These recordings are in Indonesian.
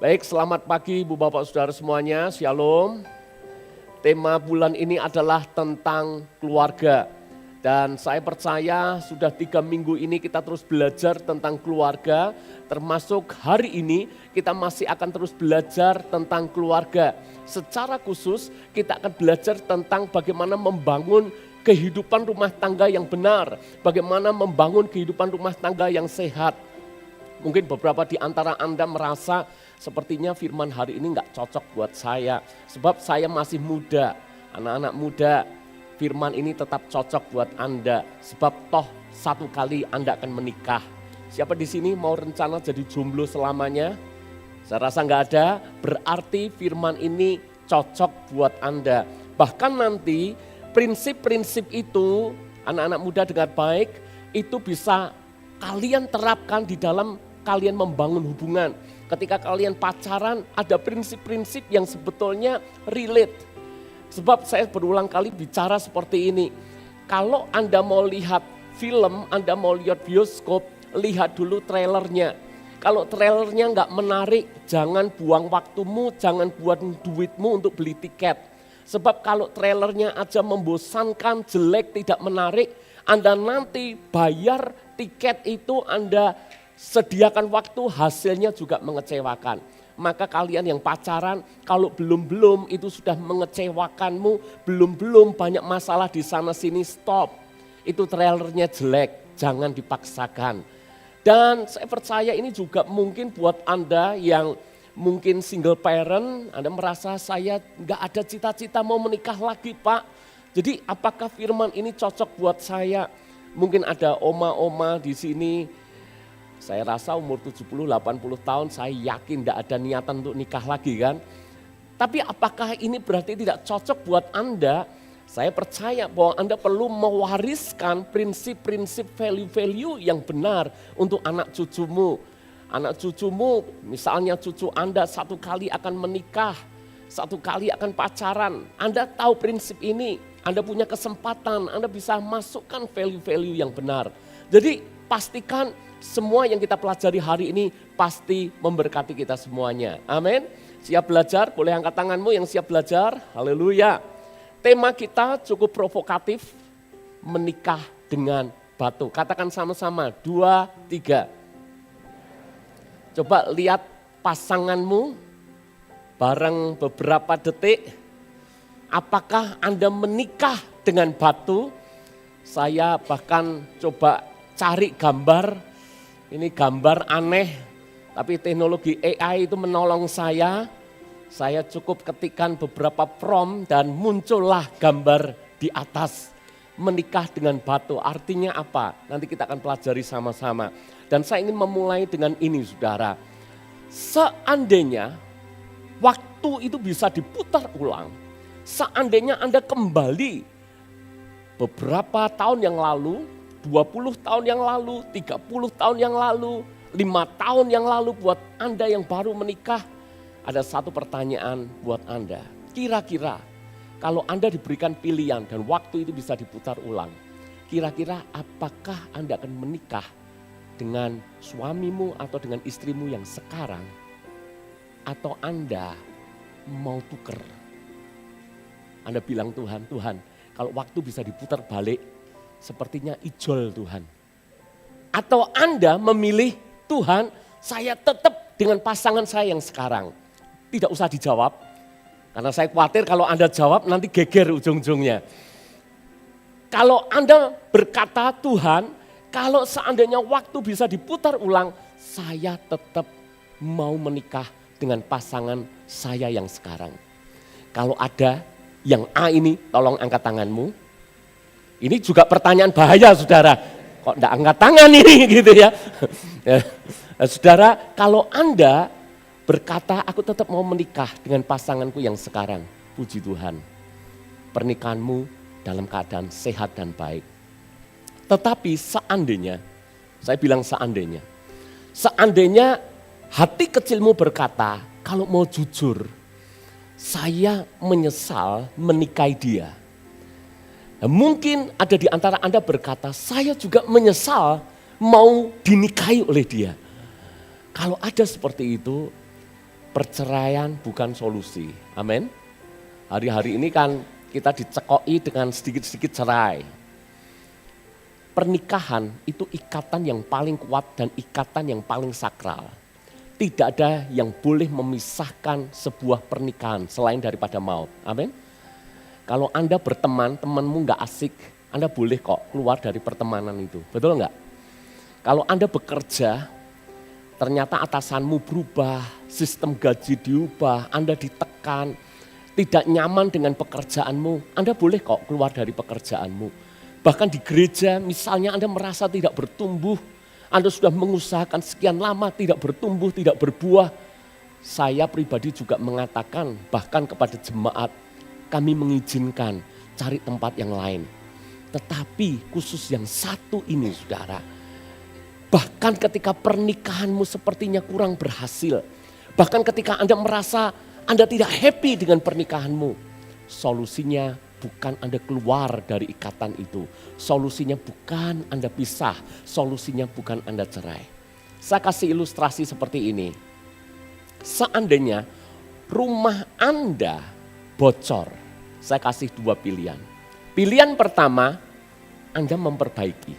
Baik, selamat pagi Ibu Bapak Saudara semuanya, Shalom. Tema bulan ini adalah tentang keluarga. Dan saya percaya sudah 3 minggu ini kita terus belajar tentang keluarga. Termasuk hari ini kita masih akan terus belajar tentang keluarga. Secara khusus kita akan belajar tentang bagaimana membangun kehidupan rumah tangga yang benar. Bagaimana membangun kehidupan rumah tangga yang sehat. Mungkin beberapa di antara Anda merasa sepertinya firman hari ini nggak cocok buat saya. Sebab saya masih muda, anak-anak muda, firman ini tetap cocok buat Anda. Sebab toh satu kali Anda akan menikah. Siapa di sini mau rencana jadi jomblo selamanya? Saya rasa nggak ada, berarti firman ini cocok buat Anda. Bahkan nanti prinsip-prinsip itu, anak-anak muda dengan baik, itu bisa kalian terapkan di dalam kalian membangun hubungan. Ketika kalian pacaran ada prinsip-prinsip yang sebetulnya relate. Sebab saya berulang kali bicara seperti ini. Kalau Anda mau lihat film, Anda mau lihat bioskop, lihat dulu trailernya. Kalau trailernya nggak menarik, jangan buang waktumu, jangan buang duitmu untuk beli tiket. Sebab kalau trailernya aja membosankan, jelek, tidak menarik, Anda nanti bayar tiket itu Anda sediakan waktu, hasilnya juga mengecewakan. Maka kalian yang pacaran, kalau belum-belum itu sudah mengecewakanmu, belum-belum banyak masalah di sana sini, stop. Itu trailernya jelek, jangan dipaksakan. Dan saya percaya ini juga mungkin buat Anda yang mungkin single parent, Anda merasa saya nggak ada cita-cita mau menikah lagi Pak. Jadi apakah firman ini cocok buat saya? Mungkin ada oma-oma di sini. Saya rasa umur 70-80 tahun saya yakin tidak ada niatan untuk nikah lagi kan. Tapi apakah ini berarti tidak cocok buat Anda? Saya percaya bahwa Anda perlu mewariskan prinsip-prinsip value-value yang benar untuk anak cucumu. Anak cucumu misalnya cucu Anda satu kali akan menikah, satu kali akan pacaran. Anda tahu prinsip ini, Anda punya kesempatan, Anda bisa masukkan value-value yang benar. Jadi pastikan semua yang kita pelajari hari ini pasti memberkati kita semuanya. Amin. Siap belajar? Boleh angkat tanganmu yang siap belajar. Haleluya. Tema kita cukup provokatif. Menikah dengan batu. Katakan sama-sama. 2, 3. Coba lihat pasanganmu bareng beberapa detik. Apakah Anda menikah dengan batu? Saya bahkan coba cari gambar. Ini gambar aneh, tapi teknologi AI itu menolong saya. Saya cukup ketikkan beberapa prompt dan muncullah gambar di atas. Menikah dengan batu, artinya apa? Nanti kita akan pelajari sama-sama. Dan saya ingin memulai dengan ini saudara. Seandainya waktu itu bisa diputar ulang. Seandainya Anda kembali beberapa tahun yang lalu, 20 tahun yang lalu, 30 tahun yang lalu, 5 tahun yang lalu buat Anda yang baru menikah. Ada satu pertanyaan buat Anda. Kira-kira kalau Anda diberikan pilihan dan waktu itu bisa diputar ulang. Kira-kira apakah Anda akan menikah dengan suamimu atau dengan istrimu yang sekarang? Atau Anda mau tuker? Anda bilang Tuhan, kalau waktu bisa diputar balik, sepertinya ijol Tuhan. Atau Anda memilih Tuhan, saya tetap dengan pasangan saya yang sekarang. Tidak usah dijawab, karena saya khawatir kalau Anda jawab nanti geger ujung-ujungnya. Kalau Anda berkata Tuhan, kalau seandainya waktu bisa diputar ulang, saya tetap mau menikah dengan pasangan saya yang sekarang. Kalau ada yang A ini, tolong angkat tanganmu. Ini juga pertanyaan bahaya saudara, kok enggak angkat tangan ini gitu ya. Saudara, kalau Anda berkata aku tetap mau menikah dengan pasanganku yang sekarang, puji Tuhan. Pernikahanmu dalam keadaan sehat dan baik. Tetapi seandainya, saya bilang seandainya hati kecilmu berkata kalau mau jujur, saya menyesal menikahi dia. Nah, mungkin ada di antara Anda berkata, saya juga menyesal mau dinikahi oleh dia. Kalau ada seperti itu, Perceraian bukan solusi. Amin. Hari-hari ini kan kita dicekoi dengan sedikit-sedikit cerai. Pernikahan itu ikatan yang paling kuat dan ikatan yang paling sakral. Tidak ada yang boleh memisahkan sebuah pernikahan selain daripada maut. Amin. Kalau Anda berteman, temanmu gak asik, Anda boleh kok keluar dari pertemanan itu. Betul gak? Kalau Anda bekerja, ternyata atasanmu berubah, sistem gaji diubah, Anda ditekan, tidak nyaman dengan pekerjaanmu, Anda boleh kok keluar dari pekerjaanmu. Bahkan di gereja misalnya Anda merasa tidak bertumbuh, Anda sudah mengusahakan sekian lama tidak bertumbuh, tidak berbuah. Saya pribadi juga mengatakan bahkan kepada jemaat, kami mengizinkan cari tempat yang lain. Tetapi khusus yang satu ini saudara, bahkan ketika pernikahanmu sepertinya kurang berhasil, bahkan ketika Anda merasa Anda tidak happy dengan pernikahanmu, solusinya bukan Anda keluar dari ikatan itu. Solusinya bukan Anda pisah, solusinya bukan Anda cerai. Saya kasih ilustrasi seperti ini. Seandainya rumah Anda bocor, saya kasih dua pilihan. Pilihan pertama, Anda memperbaiki.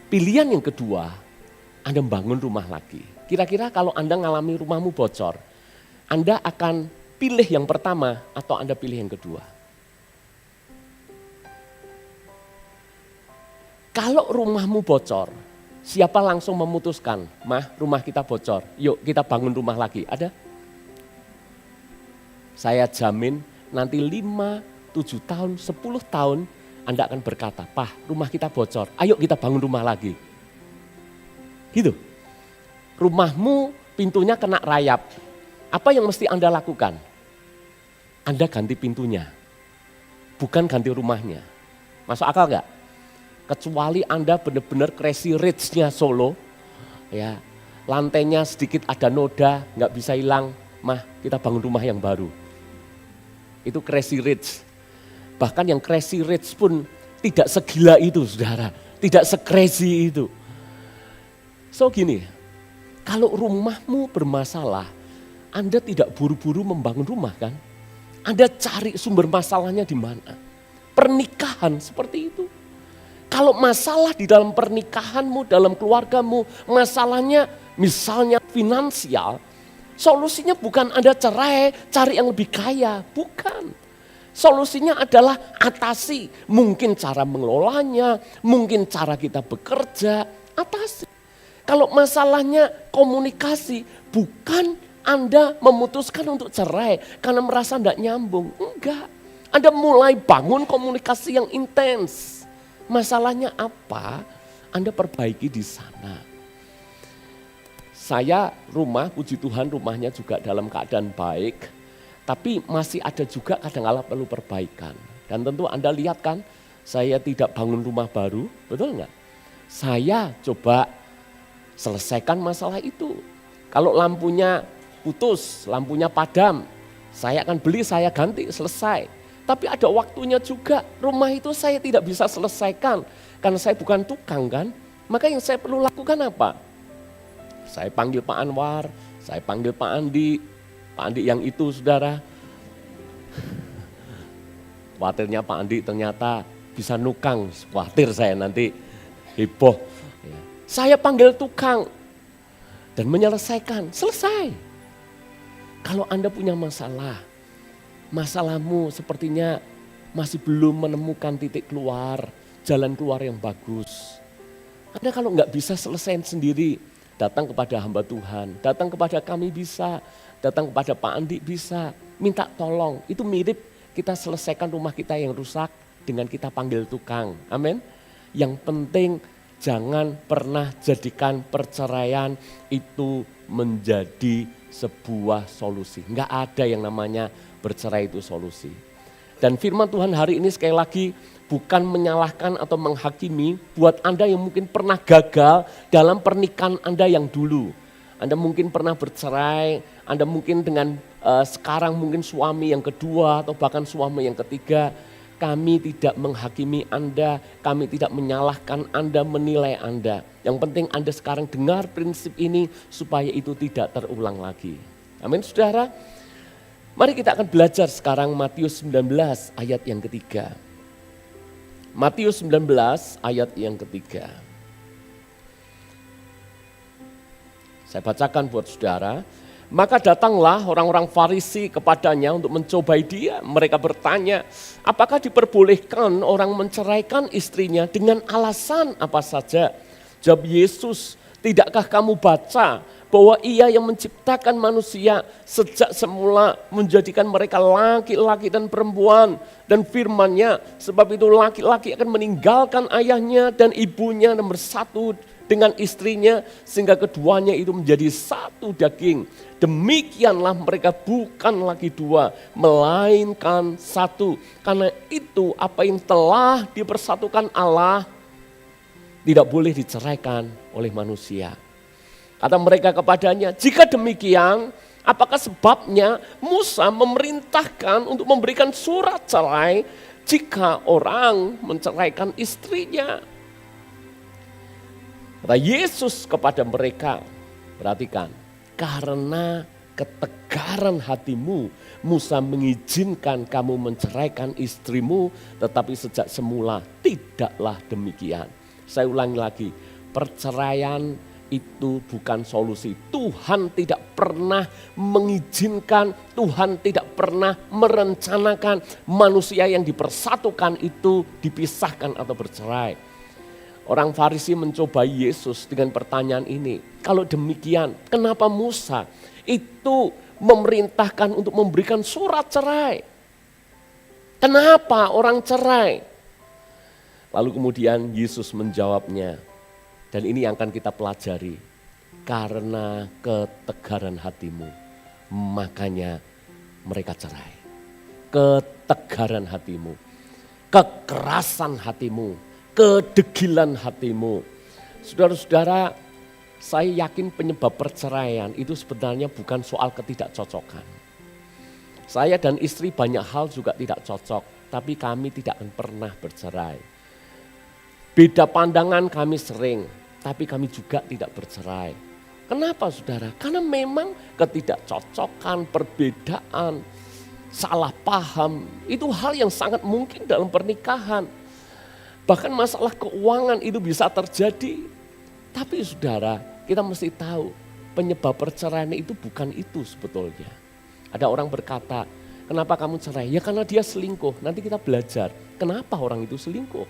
Pilihan yang kedua, Anda membangun rumah lagi. Kira-kira kalau Anda ngalami rumahmu bocor, Anda akan pilih yang pertama atau Anda pilih yang kedua? Kalau rumahmu bocor, siapa langsung memutuskan, Mah rumah kita bocor, yuk kita bangun rumah lagi, ada? Saya jamin nanti 5, 7 tahun, 10 tahun Anda akan berkata, Pah rumah kita bocor, ayo kita bangun rumah lagi. Gitu. Rumahmu pintunya kena rayap, apa yang mesti Anda lakukan? Anda ganti pintunya, bukan ganti rumahnya. Masuk akal gak? Kecuali Anda benar-benar crazy rich-nya Solo, ya lantainya sedikit ada noda, nggak bisa hilang, Mah kita bangun rumah yang baru. Itu crazy rich. Bahkan yang crazy rich pun tidak segila itu saudara, tidak se-crazy itu. So gini, kalau rumahmu bermasalah, Anda tidak buru-buru membangun rumah kan? Anda cari sumber masalahnya di mana. Pernikahan seperti itu. Kalau masalah di dalam pernikahanmu, dalam keluargamu, masalahnya misalnya finansial, solusinya bukan Anda cerai, cari yang lebih kaya, bukan. Solusinya adalah atasi, mungkin cara mengelolanya, mungkin cara kita bekerja, atasi. Kalau masalahnya komunikasi, bukan Anda memutuskan untuk cerai karena merasa tidak nyambung, enggak. Anda mulai bangun komunikasi yang intens. Masalahnya apa? Anda perbaiki di sana. Saya rumah, puji Tuhan rumahnya juga dalam keadaan baik. Tapi masih ada juga kadang-kala perlu perbaikan. Dan tentu Anda lihat kan, saya tidak bangun rumah baru, betul enggak? Saya coba selesaikan masalah itu. Kalau lampunya putus, lampunya padam, saya akan beli, saya ganti, selesai. Tapi ada waktunya juga, rumah itu saya tidak bisa selesaikan. Karena saya bukan tukang kan, maka yang saya perlu lakukan apa? Saya panggil Pak Anwar, saya panggil Pak Andi yang itu saudara. Khawatirnya Pak Andi ternyata bisa nukang, khawatir saya nanti heboh. Saya panggil tukang dan menyelesaikan, selesai. Kalau Anda punya masalahmu sepertinya masih belum menemukan titik keluar, jalan keluar yang bagus. Anda kalau nggak bisa selesaikan sendiri, datang kepada hamba Tuhan, datang kepada kami bisa, datang kepada Pak Andi bisa, minta tolong. Itu mirip kita selesaikan rumah kita yang rusak dengan kita panggil tukang. Amin. Yang penting jangan pernah jadikan perceraian itu menjadi sebuah solusi. Nggak ada yang namanya bercerai itu solusi. Dan firman Tuhan hari ini sekali lagi bukan menyalahkan atau menghakimi buat Anda yang mungkin pernah gagal dalam pernikahan Anda yang dulu. Anda mungkin pernah bercerai, Anda mungkin dengan sekarang mungkin suami yang kedua atau bahkan suami yang ketiga. Kami tidak menghakimi Anda, kami tidak menyalahkan Anda, menilai Anda. Yang penting Anda sekarang dengar prinsip ini supaya itu tidak terulang lagi. Amin saudara. Mari kita akan belajar sekarang Matius 19 ayat yang ketiga. Matius 19 ayat yang ketiga. Saya bacakan buat saudara. Maka datanglah orang-orang Farisi kepadanya untuk mencobai dia. Mereka bertanya, apakah diperbolehkan orang menceraikan istrinya dengan alasan apa saja? Jawab Yesus, tidakkah kamu baca bahwa Ia yang menciptakan manusia sejak semula menjadikan mereka laki-laki dan perempuan, dan firman-Nya, sebab itu laki-laki akan meninggalkan ayahnya dan ibunya dan bersatu dengan istrinya sehingga keduanya itu menjadi satu daging. Demikianlah mereka bukan lagi dua, melainkan satu. Karena itu apa yang telah dipersatukan Allah tidak boleh diceraikan oleh manusia. Kata mereka kepadanya, jika demikian apakah sebabnya Musa memerintahkan untuk memberikan surat cerai jika orang menceraikan istrinya? Kata Yesus kepada mereka, perhatikan, karena ketegaran hatimu Musa mengizinkan kamu menceraikan istrimu, tetapi sejak semula tidaklah demikian. Saya ulangi lagi, perceraian itu bukan solusi. Tuhan tidak pernah mengizinkan, Tuhan tidak pernah merencanakan manusia yang dipersatukan itu dipisahkan atau bercerai. Orang Farisi mencobai Yesus dengan pertanyaan ini. Kalau demikian, kenapa Musa itu memerintahkan untuk memberikan surat cerai? Kenapa orang cerai? Lalu kemudian Yesus menjawabnya. Dan ini yang akan kita pelajari. Karena ketegaran hatimu, makanya mereka cerai. Ketegaran hatimu, kekerasan hatimu, kedegilan hatimu. Saudara-saudara, saya yakin penyebab perceraian itu sebenarnya bukan soal ketidakcocokan. Saya dan istri banyak hal juga tidak cocok, tapi kami tidak akan pernah bercerai. Beda pandangan kami sering, tapi kami juga tidak bercerai. Kenapa saudara? Karena memang ketidakcocokan, perbedaan, salah paham, itu hal yang sangat mungkin dalam pernikahan. Bahkan masalah keuangan itu bisa terjadi. Tapi saudara, kita mesti tahu penyebab perceraian itu bukan itu sebetulnya. Ada orang berkata, kenapa kamu cerai? Ya karena dia selingkuh. Nanti kita belajar, kenapa orang itu selingkuh.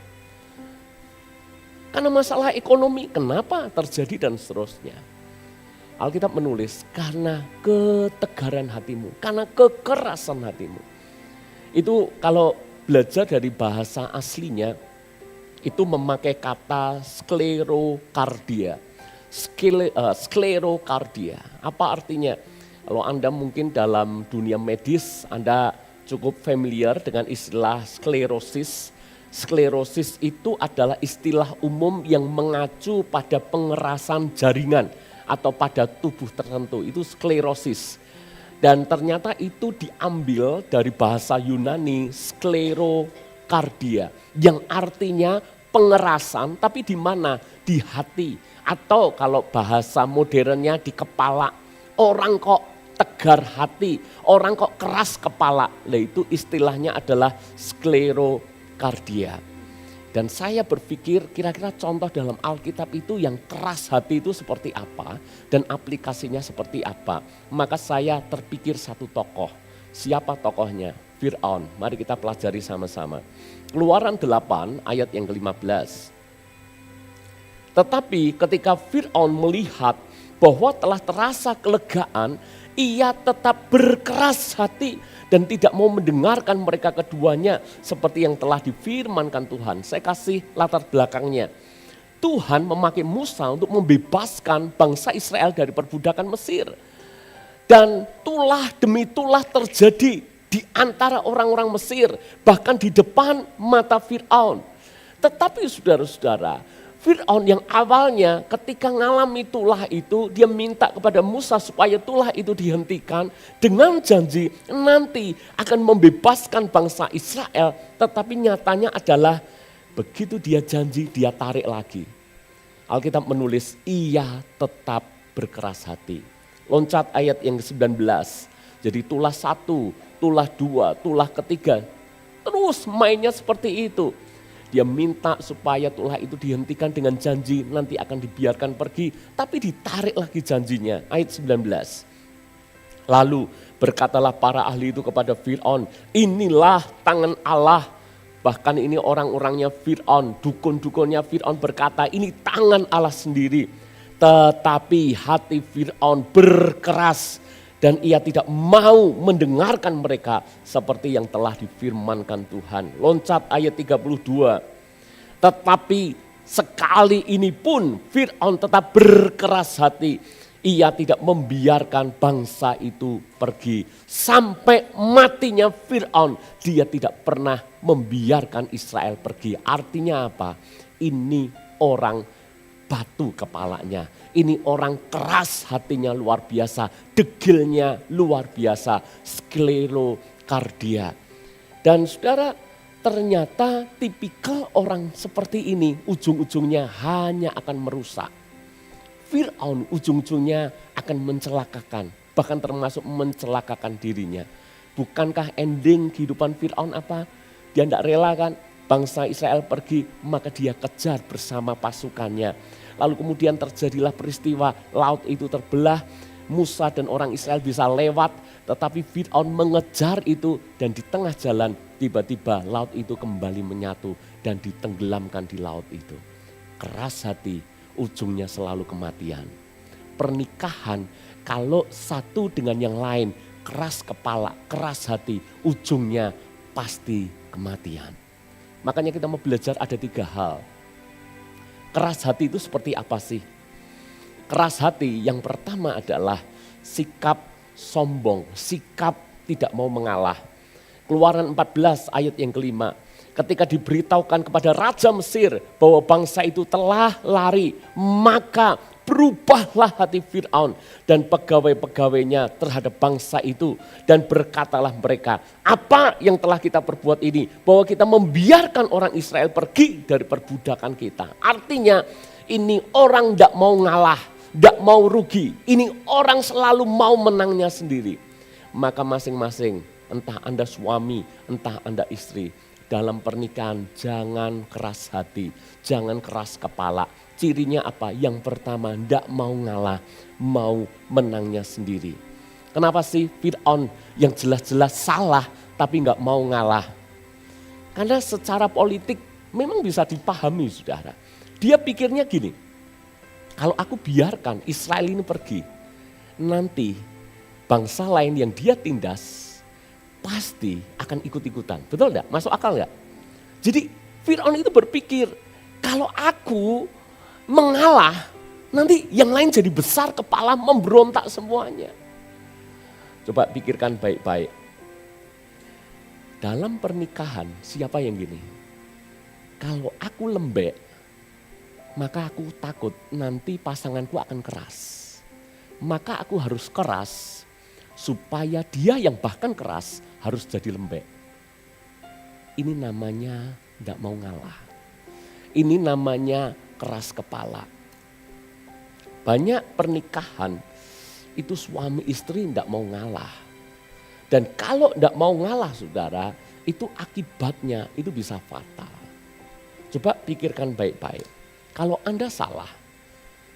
Karena masalah ekonomi, kenapa terjadi dan seterusnya. Alkitab menulis, karena ketegaran hatimu, karena kekerasan hatimu. Itu kalau belajar dari bahasa aslinya, itu memakai kata sklerokardia. Sklerokardia, apa artinya? Kalau Anda mungkin dalam dunia medis, Anda cukup familiar dengan istilah sklerosis. Sklerosis itu adalah istilah umum yang mengacu pada pengerasan jaringan atau pada tubuh tertentu, itu sklerosis. Dan ternyata itu diambil dari bahasa Yunani sklerokardia, yang artinya pengerasan, tapi di mana? Di hati, atau kalau bahasa modernnya di kepala. Orang kok tegar hati, orang kok keras kepala, nah itu istilahnya adalah sklerokardia. Dan saya berpikir kira-kira contoh dalam Alkitab itu yang keras hati itu seperti apa dan aplikasinya seperti apa. Maka saya terpikir satu tokoh. Siapa tokohnya? Fir'aun. Mari kita pelajari sama-sama. Keluaran 8 ayat yang ke-15. Tetapi ketika Fir'aun melihat bahwa telah terasa kelegaan, ia tetap berkeras hati dan tidak mau mendengarkan mereka keduanya seperti yang telah difirmankan Tuhan. Saya kasih latar belakangnya. Tuhan memakai Musa untuk membebaskan bangsa Israel dari perbudakan Mesir. Dan tulah demi tulah terjadi di antara orang-orang Mesir, bahkan di depan mata Fir'aun. Tetapi saudara-saudara, Fir'aun yang awalnya ketika ngalami tulah itu, dia minta kepada Musa supaya tulah itu dihentikan dengan janji nanti akan membebaskan bangsa Israel. Tetapi nyatanya adalah begitu dia janji, dia tarik lagi. Alkitab menulis ia tetap berkeras hati. Loncat ayat yang ke-19. Jadi tulah 1, tulah 2, tulah ketiga. Terus mainnya seperti itu. Dia minta supaya tulah itu dihentikan dengan janji nanti akan dibiarkan pergi. Tapi ditarik lagi janjinya. Ayat 19. Lalu berkatalah para ahli itu kepada Fir'aun, inilah tangan Allah. Bahkan ini orang-orangnya Fir'aun, dukun-dukunnya Fir'aun berkata ini tangan Allah sendiri. Tetapi hati Fir'aun berkeras dan ia tidak mau mendengarkan mereka seperti yang telah difirmankan Tuhan. Loncat ayat 32. Tetapi sekali ini pun Fir'aun tetap berkeras hati. Ia tidak membiarkan bangsa itu pergi. Sampai matinya Fir'aun, dia tidak pernah membiarkan Israel pergi. Artinya apa? Ini orang batu kepalanya. Ini orang keras hatinya luar biasa. Degilnya luar biasa. Sklerokardia. Dan saudara, ternyata tipikal orang seperti ini ujung-ujungnya hanya akan merusak. Fir'aun ujung-ujungnya akan mencelakakan, bahkan termasuk mencelakakan dirinya. Bukankah ending kehidupan Fir'aun apa? Dia tidak rela kan bangsa Israel pergi, maka dia kejar bersama pasukannya. Lalu kemudian terjadilah peristiwa laut itu terbelah, Musa dan orang Israel bisa lewat, tetapi Fir'aun mengejar itu dan di tengah jalan tiba-tiba laut itu kembali menyatu dan ditenggelamkan di laut itu. Keras hati, ujungnya selalu kematian. Pernikahan kalau satu dengan yang lain keras kepala, keras hati, ujungnya pasti kematian. Makanya kita mau belajar ada 3 hal. Keras hati itu seperti apa sih? Keras hati yang pertama adalah sikap sombong, sikap tidak mau mengalah. Keluaran 14 ayat yang kelima. Ketika diberitahukan kepada Raja Mesir bahwa bangsa itu telah lari, maka berubahlah hati Fir'aun dan pegawai-pegawainya terhadap bangsa itu. Dan berkatalah mereka, apa yang telah kita perbuat ini? Bahwa kita membiarkan orang Israel pergi dari perbudakan kita. Artinya ini orang tidak mau ngalah, tidak mau rugi. Ini orang selalu mau menangnya sendiri. Maka masing-masing, entah Anda suami, entah Anda istri, dalam pernikahan jangan keras hati, jangan keras kepala. Cirinya apa? Yang pertama, tidak mau ngalah, mau menangnya sendiri. Kenapa sih Fir'aun yang jelas-jelas salah tapi nggak mau ngalah? Karena secara politik memang bisa dipahami saudara. Dia pikirnya gini, kalau aku biarkan Israel ini pergi, nanti bangsa lain yang dia tindas pasti akan ikut-ikutan. Betul enggak? Masuk akal enggak? Jadi Fir'aun itu berpikir, kalau aku mengalah, nanti yang lain jadi besar kepala memberontak semuanya. Coba pikirkan baik-baik. Dalam pernikahan siapa yang gini? Kalau aku lembek, maka aku takut nanti pasanganku akan keras. Maka aku harus keras supaya dia yang bahkan keras harus jadi lembek. Ini namanya tidak mau ngalah. Ini namanya keras kepala. Banyak pernikahan itu suami istri tidak mau ngalah. Dan kalau tidak mau ngalah saudara, itu akibatnya itu bisa fatal. Coba pikirkan baik-baik. Kalau Anda salah,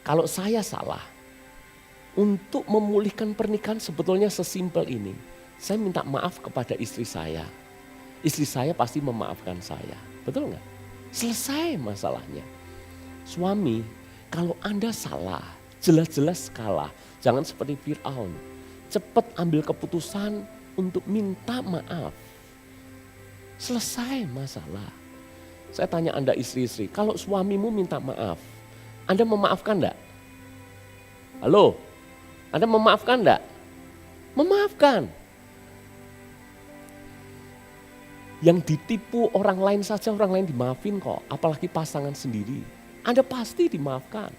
kalau saya salah, untuk memulihkan pernikahan sebetulnya sesimpel ini. Saya minta maaf kepada istri saya. Istri saya pasti memaafkan saya. Betul nggak? Selesai masalahnya. Suami, kalau Anda salah, jelas-jelas kalah. Jangan seperti Fir'aun. Cepat ambil keputusan untuk minta maaf. Selesai masalah. Saya tanya Anda istri-istri, kalau suamimu minta maaf, Anda memaafkan enggak? Halo? Anda memaafkan enggak? Memaafkan. Yang ditipu orang lain saja orang lain dimaafin kok, apalagi pasangan sendiri. Anda pasti dimaafkan.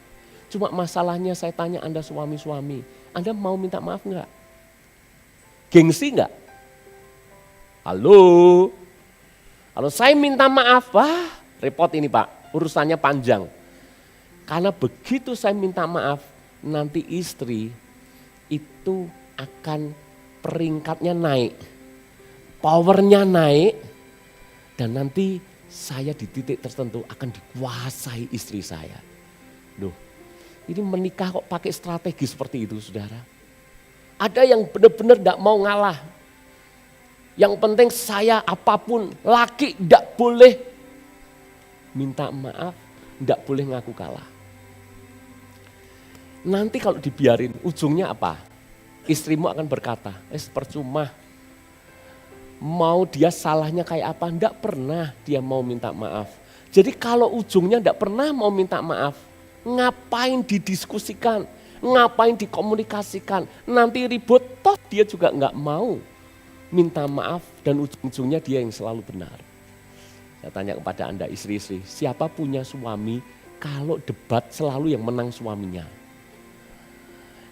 Cuma masalahnya saya tanya Anda suami-suami, Anda mau minta maaf enggak? Gengsi enggak? Halo? Kalau saya minta maaf, wah repot ini Pak, urusannya panjang. Karena begitu saya minta maaf, nanti istri itu akan peringkatnya naik, powernya naik, dan nanti saya di titik tertentu akan dikuasai istri saya. Duh, ini menikah kok pakai strategi seperti itu, saudara. Ada yang benar-benar tidak mau ngalah. Yang penting saya apapun, laki tidak boleh minta maaf, tidak boleh ngaku kalah. Nanti kalau dibiarin, ujungnya apa? Istrimu akan berkata, percuma. Mau dia salahnya kayak apa, tidak pernah dia mau minta maaf. Jadi kalau ujungnya tidak pernah mau minta maaf, ngapain didiskusikan, ngapain dikomunikasikan, nanti ribut, toh dia juga nggak mau minta maaf dan ujung-ujungnya dia yang selalu benar. Saya tanya kepada Anda istri-istri, siapa punya suami kalau debat selalu yang menang suaminya?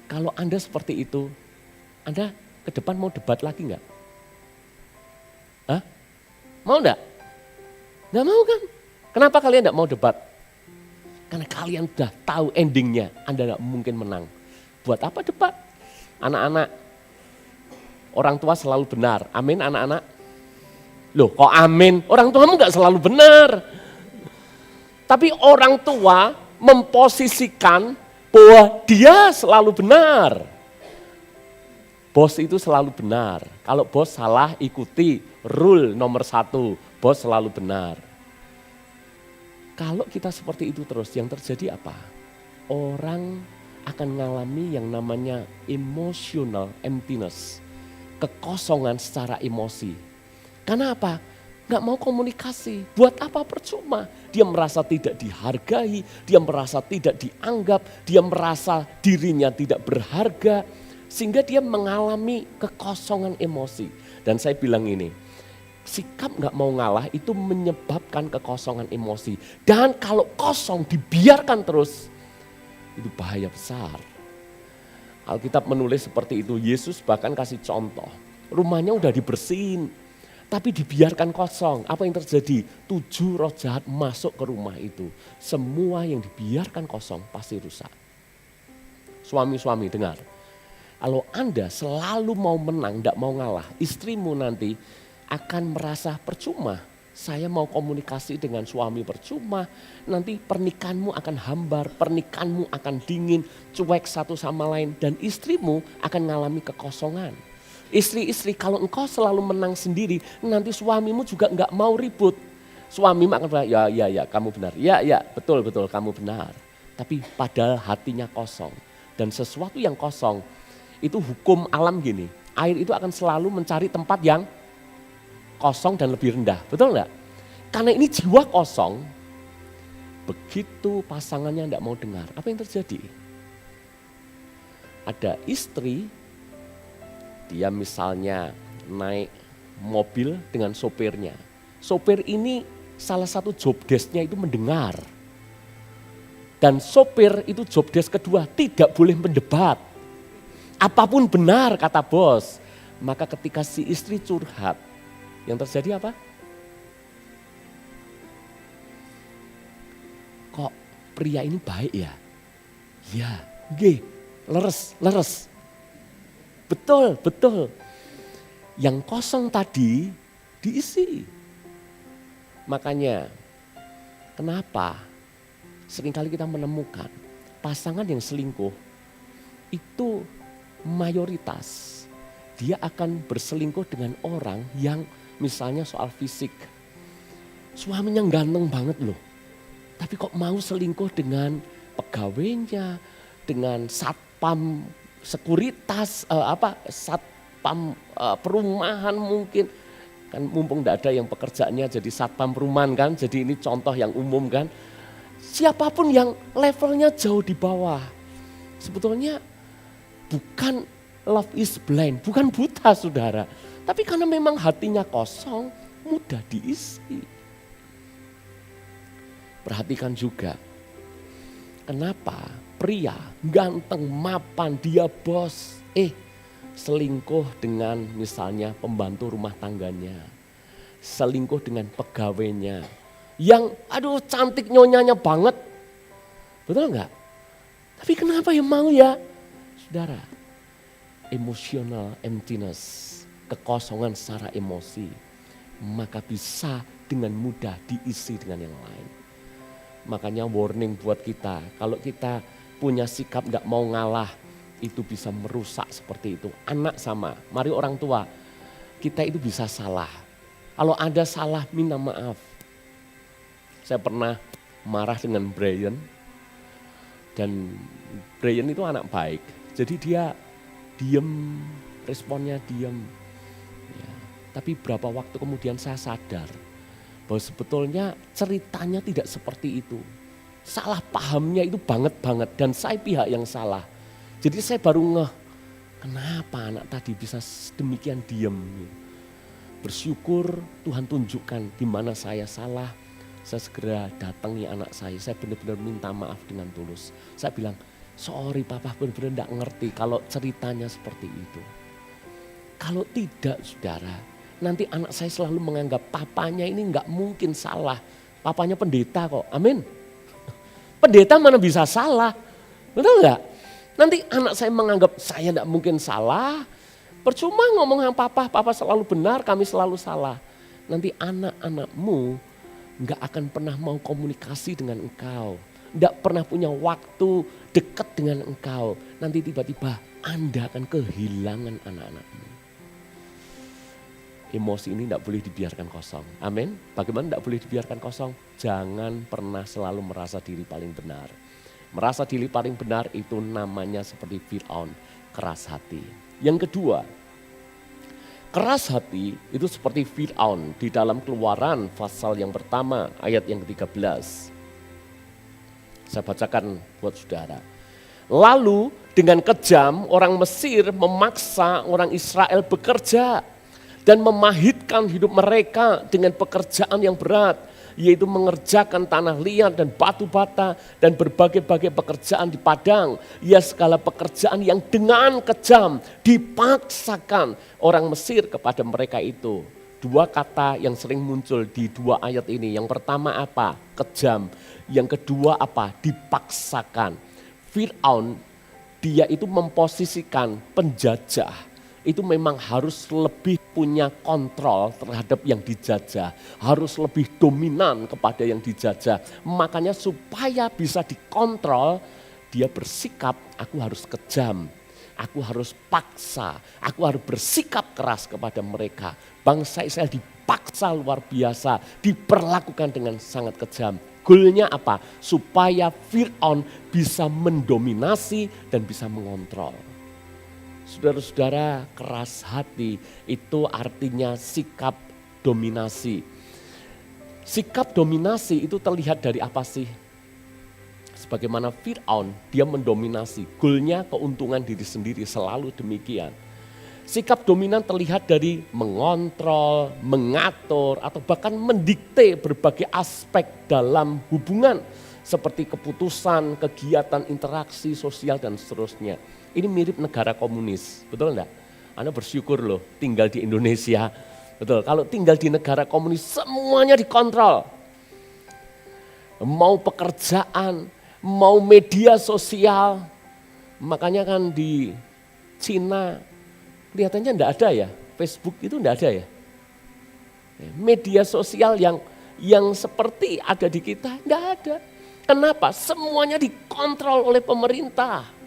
Kalau Anda seperti itu, Anda ke depan mau debat lagi enggak? Hah? Mau enggak? Enggak mau kan? Kenapa kalian enggak mau debat? Karena kalian sudah tahu endingnya, Anda enggak mungkin menang. Buat apa debat? Anak-anak, orang tua selalu benar. Amin anak-anak? Loh kok amin? Orang tuamu enggak selalu benar. Tapi orang tua memposisikan bahwa dia selalu benar. Bos itu selalu benar. Kalau bos salah ikuti rule nomor 1, bos selalu benar. Kalau kita seperti itu terus, yang terjadi apa? Orang akan mengalami yang namanya emotional emptiness. Kekosongan secara emosi. Karena apa? Nggak mau komunikasi, buat apa percuma. Dia merasa tidak dihargai, dia merasa tidak dianggap, dia merasa dirinya tidak berharga. Sehingga dia mengalami kekosongan emosi. Dan saya bilang ini, sikap nggak mau ngalah itu menyebabkan kekosongan emosi. Dan kalau kosong dibiarkan terus, itu bahaya besar. Alkitab menulis seperti itu, Yesus bahkan kasih contoh. Rumahnya udah dibersihin. Tapi dibiarkan kosong, apa yang terjadi? 7 roh jahat masuk ke rumah itu. Semua yang dibiarkan kosong pasti rusak. Suami-suami dengar, kalau Anda selalu mau menang, tidak mau ngalah, istrimu nanti akan merasa percuma. Saya mau komunikasi dengan suami percuma, nanti pernikahanmu akan hambar, pernikahanmu akan dingin, cuek satu sama lain, dan istrimu akan mengalami kekosongan. Istri-istri kalau engkau selalu menang sendiri, nanti suamimu juga enggak mau ribut. Suamimu akan bilang, ya kamu benar, ya betul kamu benar. Tapi padahal hatinya kosong. Dan sesuatu yang kosong, itu hukum alam gini, air itu akan selalu mencari tempat yang kosong dan lebih rendah, betul enggak? Karena ini jiwa kosong, begitu pasangannya enggak mau dengar, apa yang terjadi? Ada istri, dia misalnya naik mobil dengan sopirnya. Sopir ini salah satu job desk-nya itu mendengar. Dan sopir itu job desk kedua tidak boleh mendebat. Apapun benar kata bos. Maka ketika si istri curhat, yang terjadi apa? Kok pria ini baik ya? Ya, leres. Betul. Yang kosong tadi diisi. Makanya kenapa seringkali kita menemukan pasangan yang selingkuh itu mayoritas. Dia akan berselingkuh dengan orang yang misalnya soal fisik. Suaminya ganteng banget loh. Tapi kok mau selingkuh dengan pegawainya, dengan satpam sekuritas, satpam perumahan mungkin. Kan mumpung tidak ada yang pekerjaannya jadi satpam perumahan kan, jadi ini contoh yang umum kan. Siapapun yang levelnya jauh di bawah, sebetulnya bukan love is blind, bukan buta saudara. Tapi karena memang hatinya kosong, mudah diisi. Perhatikan juga, kenapa pria ganteng, mapan, dia bos, selingkuh dengan misalnya pembantu rumah tangganya, selingkuh dengan pegawainya, yang cantik nyonyanya banget, betul enggak? Tapi kenapa ya mau ya? Saudara, emotional emptiness, kekosongan secara emosi, maka bisa dengan mudah diisi dengan yang lain. Makanya warning buat kita, kalau kita punya sikap gak mau ngalah, itu bisa merusak seperti itu. Anak sama, mari orang tua, kita itu bisa salah. Kalau ada salah, minta maaf. Saya pernah marah dengan Brian, dan Brian itu anak baik, jadi dia diem, responnya diem. Ya, tapi berapa waktu kemudian saya sadar bahwa sebetulnya ceritanya tidak seperti itu. Salah pahamnya itu banget dan saya pihak yang salah. Jadi saya baru ngeh, kenapa anak tadi bisa demikian diem. Bersyukur Tuhan tunjukkan di mana saya salah. Saya segera datangi anak saya benar-benar minta maaf dengan tulus. Saya bilang, sorry papa benar-benar gak ngerti kalau ceritanya seperti itu. Kalau tidak saudara, nanti anak saya selalu menganggap papanya ini gak mungkin salah. Papanya pendeta kok, amin. Pendeta mana bisa salah, betul gak? Nanti anak saya menganggap saya gak mungkin salah. Percuma ngomong sama papa selalu benar, kami selalu salah. Nanti anak-anakmu gak akan pernah mau komunikasi dengan engkau. Gak pernah punya waktu dekat dengan engkau. Nanti tiba-tiba Anda akan kehilangan anak-anakmu. Emosi ini gak boleh dibiarkan kosong. Amin. Bagaimana gak boleh dibiarkan kosong? Jangan pernah selalu merasa diri paling benar. Merasa diri paling benar itu namanya seperti Fir'aun, keras hati. Yang kedua, keras hati itu seperti Fir'aun di dalam Keluaran pasal yang pertama ayat yang ke-13. Saya bacakan buat saudara. Lalu dengan kejam orang Mesir memaksa orang Israel bekerja dan memahitkan hidup mereka dengan pekerjaan yang berat, yaitu mengerjakan tanah liat dan batu bata dan berbagai-bagai pekerjaan di padang. Ya, segala pekerjaan yang dengan kejam dipaksakan orang Mesir kepada mereka itu. Dua kata yang sering muncul di dua ayat ini. Yang pertama apa? Kejam. Yang kedua apa? Dipaksakan. Fir'aun dia itu memposisikan penjajah. Itu memang harus lebih punya kontrol terhadap yang dijajah. Harus lebih dominan kepada yang dijajah. Makanya supaya bisa dikontrol, dia bersikap, aku harus kejam. Aku harus paksa, aku harus bersikap keras kepada mereka. Bangsa Israel dipaksa luar biasa, diperlakukan dengan sangat kejam. Goalnya apa? Supaya Fir'aun bisa mendominasi dan bisa mengontrol. Saudara-saudara, keras hati itu artinya sikap dominasi. Sikap dominasi itu terlihat dari apa sih? Sebagaimana Fir'aun, dia mendominasi. Goalnya keuntungan diri sendiri, selalu demikian. Sikap dominan terlihat dari mengontrol, mengatur, atau bahkan mendikte berbagai aspek dalam hubungan. Seperti keputusan, kegiatan, interaksi sosial, dan seterusnya. Ini mirip negara komunis, betul enggak? Anda bersyukur loh tinggal di Indonesia. Betul, kalau tinggal di negara komunis semuanya dikontrol. Mau pekerjaan, mau media sosial. Makanya kan di Cina kelihatannya enggak ada ya, Facebook itu enggak ada ya. Media sosial yang seperti ada di kita enggak ada. Kenapa? Semuanya dikontrol oleh pemerintah.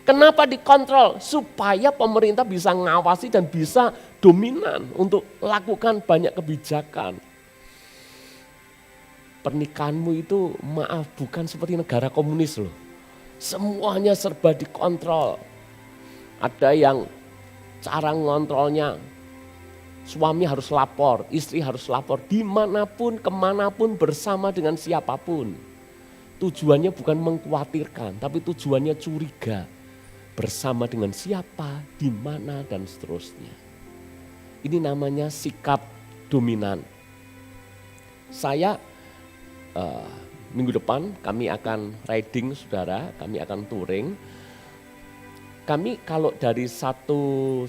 Kenapa dikontrol? Supaya pemerintah bisa ngawasi dan bisa dominan untuk lakukan banyak kebijakan. Pernikahanmu itu maaf bukan seperti negara komunis loh. Semuanya serba dikontrol. Ada yang cara ngontrolnya, suami harus lapor, istri harus lapor dimanapun, kemanapun, bersama dengan siapapun. Tujuannya bukan mengkhawatirkan, tapi tujuannya curiga. Bersama dengan siapa, di mana, dan seterusnya. Ini namanya sikap dominan. Saya minggu depan kami akan riding saudara, kami akan touring. Kami kalau dari satu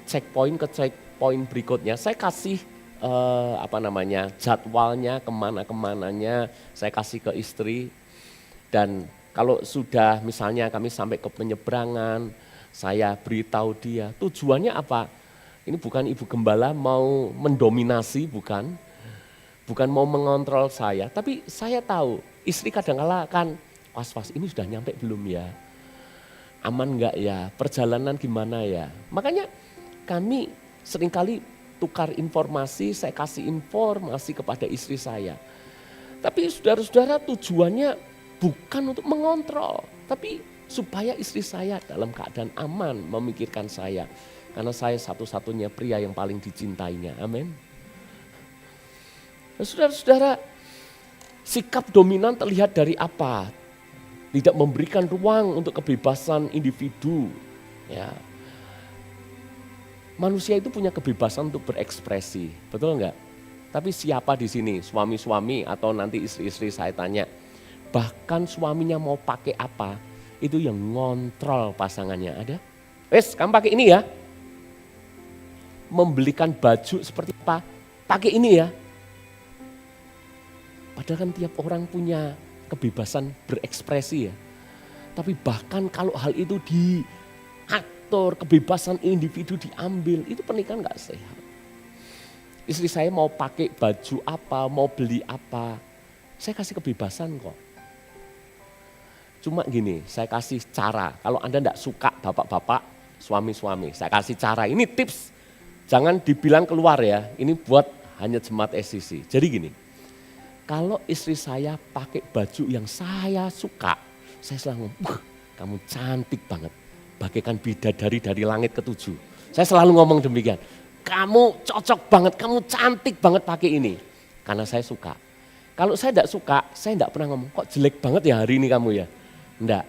checkpoint ke checkpoint berikutnya, saya kasih jadwalnya kemana-kemananya, saya kasih ke istri. Dan kalau sudah misalnya kami sampai ke penyeberangan, saya beritahu dia. Tujuannya apa? Ini bukan ibu gembala mau mendominasi, bukan mau mengontrol saya. Tapi saya tahu istri kadang-kala kan was-was, ini sudah nyampe belum ya? Aman enggak ya? Perjalanan gimana ya? Makanya kami seringkali tukar informasi, saya kasih informasi kepada istri saya. Tapi saudara-saudara, tujuannya bukan untuk mengontrol, tapi supaya istri saya dalam keadaan aman memikirkan saya. Karena saya satu-satunya pria yang paling dicintainya, amin. Nah, saudara-saudara, sikap dominan terlihat dari apa? Tidak memberikan ruang untuk kebebasan individu. Ya. Manusia itu punya kebebasan untuk berekspresi, betul enggak? Tapi siapa di sini, suami-suami atau nanti istri-istri saya tanya, bahkan suaminya mau pakai apa, itu yang ngontrol pasangannya, ada? Wes, kamu pakai ini ya. Membelikan baju seperti apa, pakai ini ya. Padahal kan tiap orang punya kebebasan berekspresi ya. Tapi bahkan kalau hal itu diatur, kebebasan individu diambil, itu pernikahan gak sehat. Istri saya mau pakai baju apa, mau beli apa, saya kasih kebebasan kok. Cuma gini, saya kasih cara, kalau Anda enggak suka bapak-bapak, suami-suami, saya kasih cara, ini tips, jangan dibilang keluar ya, ini buat hanya jemaat SCC. Jadi gini, kalau istri saya pakai baju yang saya suka, saya selalu ngomong, kamu cantik banget, bagaikan bidadari dari langit ketujuh. Saya selalu ngomong demikian, kamu cocok banget, kamu cantik banget pakai ini, karena saya suka. Kalau saya tidak suka, saya tidak pernah ngomong, kok jelek banget ya hari ini kamu ya. Enggak,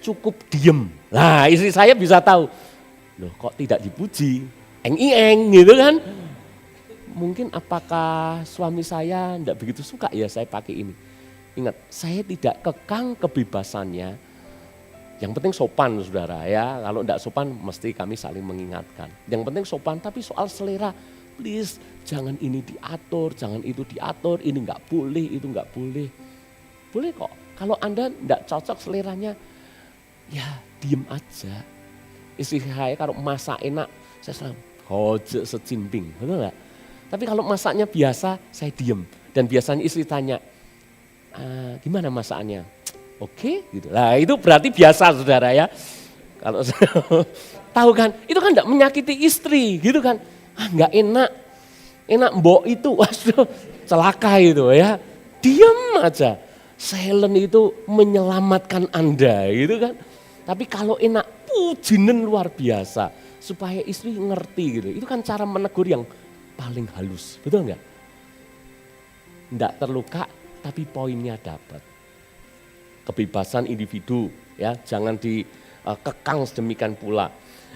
cukup diem. Nah istri saya bisa tahu, loh kok tidak dipuji, eng-eng gitu kan. Mungkin apakah suami saya enggak begitu suka ya saya pakai ini. Ingat, saya tidak kekang kebebasannya. Yang penting sopan saudara ya, kalau enggak sopan mesti kami saling mengingatkan. Yang penting sopan, tapi soal selera, please jangan ini diatur, jangan itu diatur, ini enggak boleh, itu enggak boleh. Boleh kok. Kalau Anda tidak cocok seleranya, ya diem aja. Istri saya kalau masak enak, saya selalu hojek secimping, betul nggak? Tapi kalau masaknya biasa, saya diem. Dan biasanya istri tanya, gimana masakannya? Oke, gitu. Nah itu berarti biasa saudara ya. Kalau tahu kan, itu kan tidak menyakiti istri, gitu kan? Nggak enak mbok itu, waduh celaka itu ya. Diem aja. Silent itu menyelamatkan Anda gitu kan. Tapi kalau enak pujinan luar biasa supaya istri ngerti gitu. Itu kan cara menegur yang paling halus, betul enggak? Enggak terluka tapi poinnya dapat. Kebebasan individu ya, jangan dikekang sedemikian pula.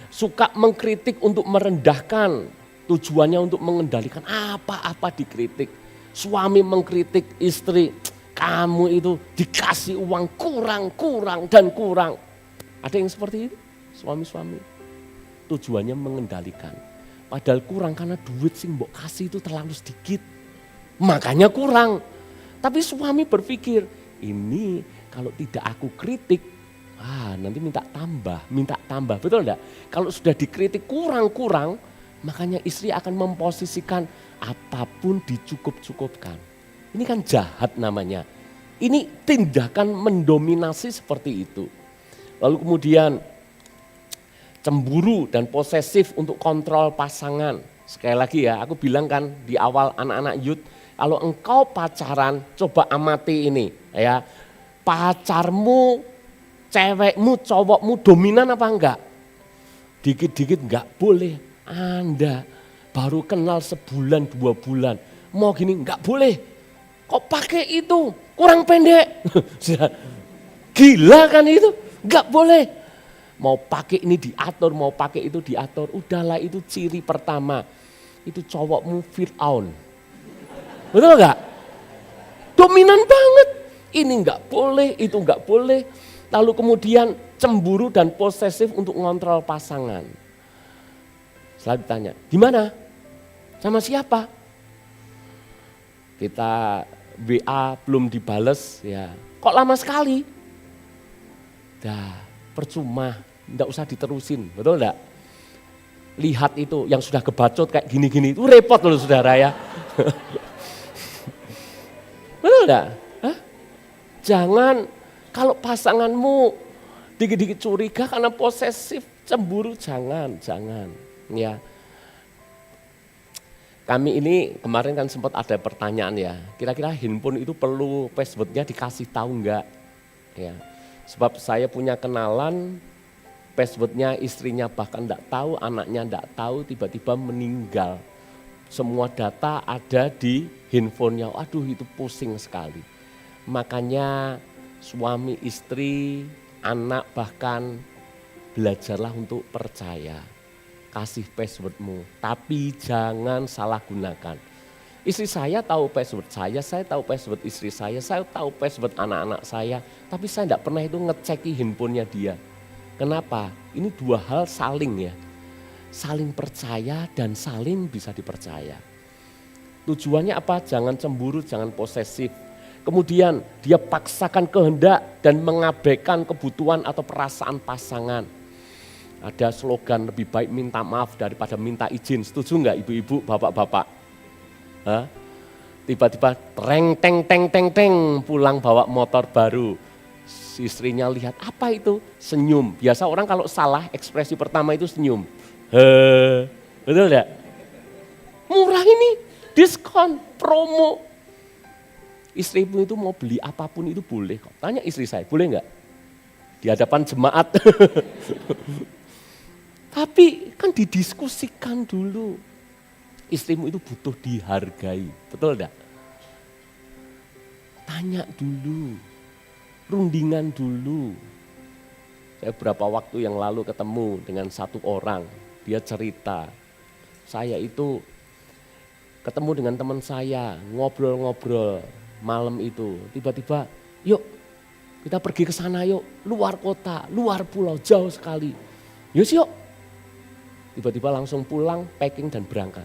Suka mengkritik untuk merendahkan, tujuannya untuk mengendalikan apa-apa dikritik. Suami mengkritik istri, kamu itu dikasih uang kurang. Ada yang seperti itu, suami-suami. Tujuannya mengendalikan. Padahal kurang karena duit sih mbok kasih itu terlalu sedikit. Makanya kurang. Tapi suami berpikir, ini kalau tidak aku kritik, nanti minta tambah. Betul enggak? Kalau sudah dikritik kurang, makanya istri akan memposisikan apapun dicukup-cukupkan. Ini kan jahat namanya. Ini tindakan mendominasi seperti itu. Lalu kemudian cemburu dan posesif untuk kontrol pasangan. Sekali lagi ya, aku bilang kan di awal anak-anak youth, kalau engkau pacaran coba amati ini ya. Pacarmu, cewekmu, cowokmu dominan apa enggak? Dikit-dikit enggak boleh. Anda baru kenal sebulan 2 bulan, mau gini enggak boleh. Kok pakai itu? Kurang pendek. Gila kan itu? Enggak boleh. Mau pakai ini diatur, mau pakai itu diatur. Udahlah itu ciri pertama. Itu cowokmu Fir'aun. Betul enggak? Dominan banget. Ini enggak boleh, itu enggak boleh. Lalu kemudian cemburu dan posesif untuk ngontrol pasangan. Selalu ditanya, gimana? Sama siapa? Kita WA belum dibales ya. Kok lama sekali? Dah percuma Enggak usah diterusin, betul enggak? Lihat itu yang sudah kebacot kayak gini-gini, itu repot loh saudara ya. Betul enggak? Hah? Jangan kalau pasanganmu dikit-dikit curiga karena posesif, cemburu, jangan. Ya. Kami ini kemarin kan sempat ada pertanyaan ya, kira-kira handphone itu perlu passwordnya dikasih tahu enggak? Ya. Sebab saya punya kenalan, passwordnya istrinya bahkan enggak tahu, anaknya enggak tahu, tiba-tiba meninggal. Semua data ada di handphonenya, aduh itu pusing sekali. Makanya suami, istri, anak bahkan belajarlah untuk percaya. Kasih passwordmu, tapi jangan salah gunakan. Istri saya tahu password saya tahu password istri saya tahu password anak-anak saya, tapi saya tidak pernah itu ngeceki handphonenya dia. Kenapa? Ini dua hal saling ya, saling percaya dan saling bisa dipercaya. Tujuannya apa? Jangan cemburu, jangan posesif. Kemudian dia paksakan kehendak dan mengabaikan kebutuhan atau perasaan pasangan. Ada slogan lebih baik minta maaf daripada minta izin. Setuju enggak ibu-ibu, bapak-bapak? Hah? Tiba-tiba teng pulang bawa motor baru. Si istrinya lihat apa itu? Senyum. Biasa orang kalau salah ekspresi pertama itu senyum. Betul enggak? Murah ini, diskon, promo. Istrimu itu mau beli apapun itu boleh kok. Tanya istri saya, boleh enggak? Di hadapan jemaat. Tapi kan didiskusikan dulu. Istrimu itu butuh dihargai, betul enggak? Tanya dulu, rundingan dulu. Saya beberapa waktu yang lalu ketemu dengan satu orang, dia cerita, saya itu ketemu dengan teman saya, ngobrol-ngobrol malam itu. Tiba-tiba, yuk kita pergi ke sana yuk, luar kota, luar pulau, jauh sekali. Yuk. Tiba-tiba langsung pulang, packing dan berangkat.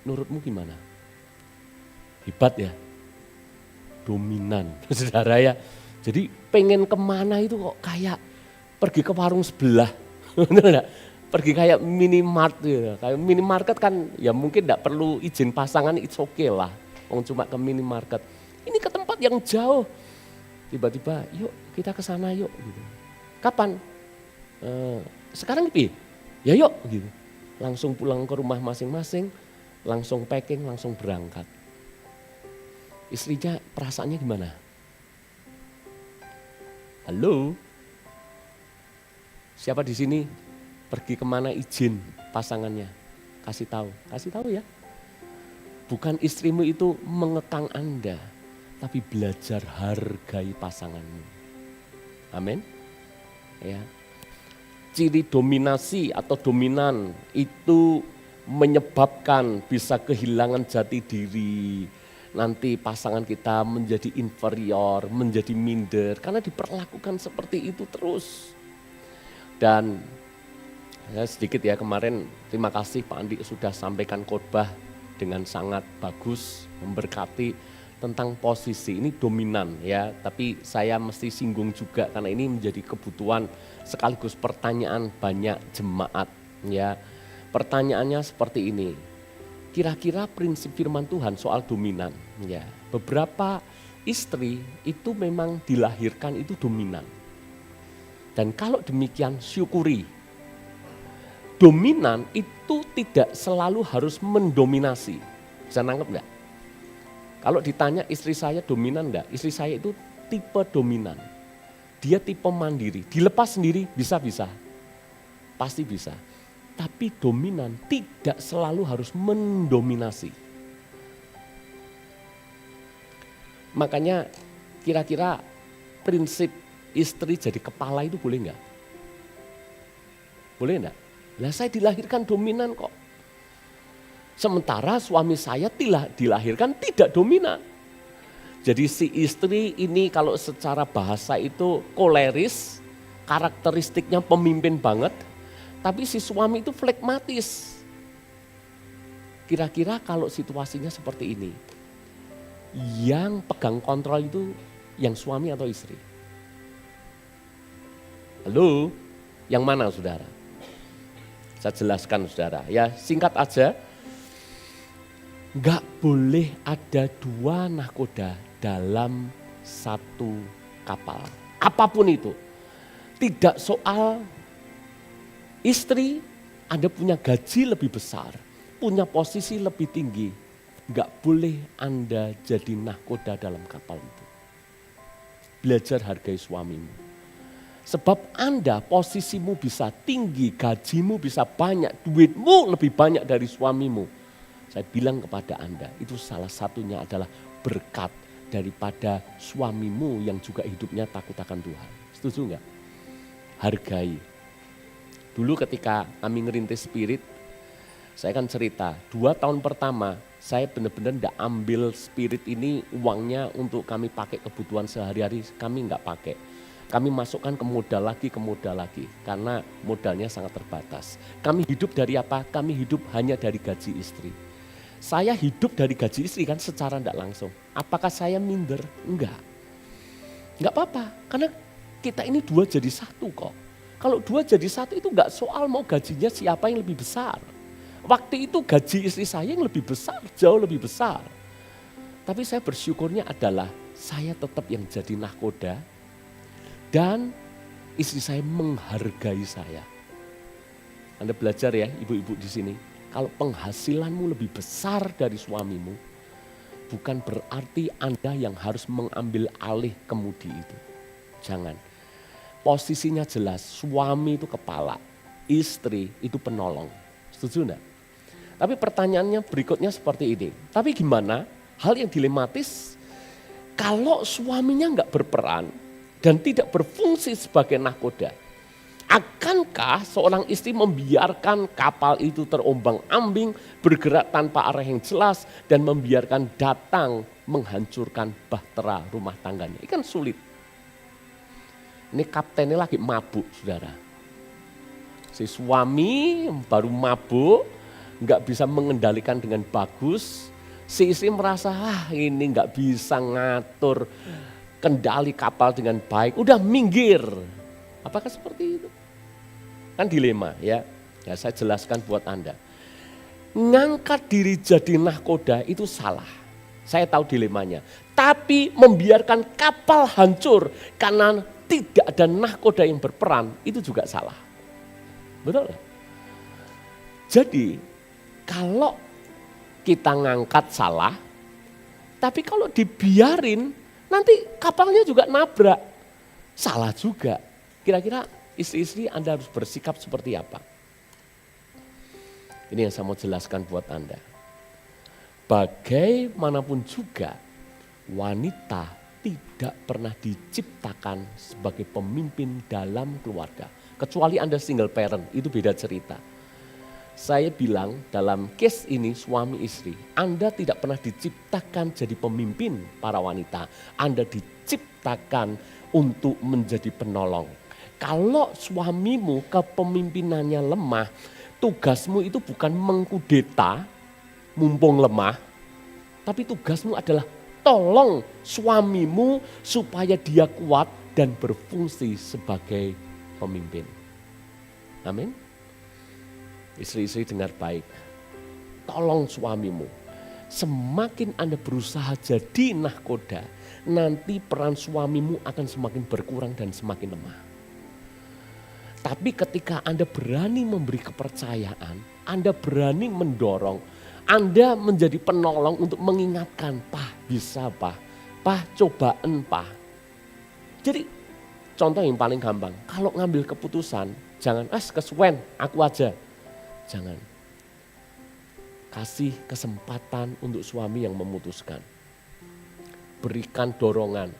Menurutmu gimana? Hebat ya? Dominan, saudara ya. Jadi pengen kemana itu kok kayak pergi ke warung sebelah. Pergi kayak minimart gitu. Kayak minimarket kan ya mungkin tidak perlu izin pasangan, it's okay lah. Cuma ke minimarket. Ini ke tempat yang jauh. Tiba-tiba yuk kita ke sana yuk. Gitu. Kapan? Sekarang gitu ya yuk gitu. Langsung pulang ke rumah masing-masing, langsung packing, langsung berangkat. Istrinya perasaannya gimana? Halo? Siapa di sini pergi kemana izin pasangannya? Kasih tahu ya. Bukan istrimu itu mengekang Anda, tapi belajar hargai pasanganmu. Amin. Ya. Ciri dominasi atau dominan itu menyebabkan bisa kehilangan jati diri. Nanti pasangan kita menjadi inferior, menjadi minder karena diperlakukan seperti itu terus. Dan ya sedikit ya kemarin terima kasih Pak Andi sudah sampaikan khotbah dengan sangat bagus, memberkati tentang posisi ini dominan ya, tapi saya mesti singgung juga karena ini menjadi kebutuhan sekaligus pertanyaan banyak jemaat ya. Pertanyaannya seperti ini, kira-kira prinsip firman Tuhan soal dominan ya. Beberapa istri itu memang dilahirkan itu dominan. Dan kalau demikian syukuri, dominan itu tidak selalu harus mendominasi. Bisa nangkep enggak? Kalau ditanya istri saya dominan enggak? Istri saya itu tipe dominan. Dia tipe mandiri, dilepas sendiri bisa-bisa. Pasti bisa. Tapi dominan tidak selalu harus mendominasi. Makanya kira-kira prinsip istri jadi kepala itu boleh enggak? Boleh enggak? Lah saya dilahirkan dominan kok. Sementara suami saya dilahirkan tidak dominan. Jadi si istri ini kalau secara bahasa itu koleris, karakteristiknya pemimpin banget. Tapi si suami itu flegmatis. Kira-kira kalau situasinya seperti ini, yang pegang kontrol itu yang suami atau istri? Halo, yang mana saudara? Saya jelaskan saudara, ya singkat aja. Enggak boleh ada dua nahkoda dalam satu kapal. Apapun itu. Tidak soal istri, Anda punya gaji lebih besar, punya posisi lebih tinggi. Enggak boleh Anda jadi nahkoda dalam kapal itu. Belajar hargai suamimu. Sebab Anda posisimu bisa tinggi, gajimu bisa banyak, duitmu lebih banyak dari suamimu. Saya bilang kepada Anda, itu salah satunya adalah berkat daripada suamimu yang juga hidupnya takut akan Tuhan. Setuju enggak? Hargai. Dulu ketika kami ngerintis spirit, saya kan cerita, 2 tahun pertama saya benar-benar enggak ambil spirit ini uangnya untuk kami pakai kebutuhan sehari-hari, kami enggak pakai. Kami masukkan ke modal lagi, karena modalnya sangat terbatas. Kami hidup dari apa? Kami hidup hanya dari gaji istri. Saya hidup dari gaji istri kan secara tidak langsung. Apakah saya minder? Enggak. Enggak apa-apa, karena kita ini 2 jadi 1 kok. Kalau 2 jadi 1 itu enggak soal mau gajinya siapa yang lebih besar. Waktu itu gaji istri saya yang lebih besar, jauh lebih besar. Tapi saya bersyukurnya adalah saya tetap yang jadi nahkoda dan istri saya menghargai saya. Anda belajar ya ibu-ibu di sini. Kalau penghasilanmu lebih besar dari suamimu, bukan berarti Anda yang harus mengambil alih kemudi itu. Jangan. Posisinya jelas, suami itu kepala, istri itu penolong. Setuju enggak? Tapi pertanyaannya berikutnya seperti ini. Tapi gimana? Hal yang dilematis, kalau suaminya enggak berperan dan tidak berfungsi sebagai nahkoda, akankah seorang istri membiarkan kapal itu terombang-ambing, bergerak tanpa arah yang jelas, dan membiarkan datang menghancurkan bahtera rumah tangganya? Ini kan sulit. Ini kaptennya lagi mabuk, saudara. Si suami baru mabuk, nggak bisa mengendalikan dengan bagus. Si istri merasa, ini nggak bisa ngatur kendali kapal dengan baik, udah minggir. Apakah seperti itu? Kan dilema ya. Ya saya jelaskan buat Anda. Ngangkat diri jadi nahkoda itu salah. Saya tahu dilemanya. Tapi membiarkan kapal hancur karena tidak ada nahkoda yang berperan itu juga salah. Betul? Jadi kalau kita ngangkat salah, tapi kalau dibiarin nanti kapalnya juga nabrak. Salah juga. Kira-kira istri-istri Anda harus bersikap seperti apa? Ini yang saya mau jelaskan buat Anda. Bagaimanapun juga wanita tidak pernah diciptakan sebagai pemimpin dalam keluarga. Kecuali Anda single parent, itu beda cerita. Saya bilang dalam case ini suami istri, Anda tidak pernah diciptakan jadi pemimpin para wanita. Anda diciptakan untuk menjadi penolong. Kalau suamimu kepemimpinannya lemah, tugasmu itu bukan mengkudeta mumpung lemah, tapi tugasmu adalah tolong suamimu supaya dia kuat dan berfungsi sebagai pemimpin. Amin. Istri-istri dengar baik, tolong suamimu. Semakin Anda berusaha jadi nahkoda, nanti peran suamimu akan semakin berkurang dan semakin lemah. Tapi ketika Anda berani memberi kepercayaan, Anda berani mendorong, Anda menjadi penolong untuk mengingatkan, Pak bisa Pak, Pak cobaan Pak. Jadi contoh yang paling gampang, kalau ngambil keputusan, jangan kesuwen aku aja. Jangan. Kasih kesempatan untuk suami yang memutuskan. Berikan dorongan.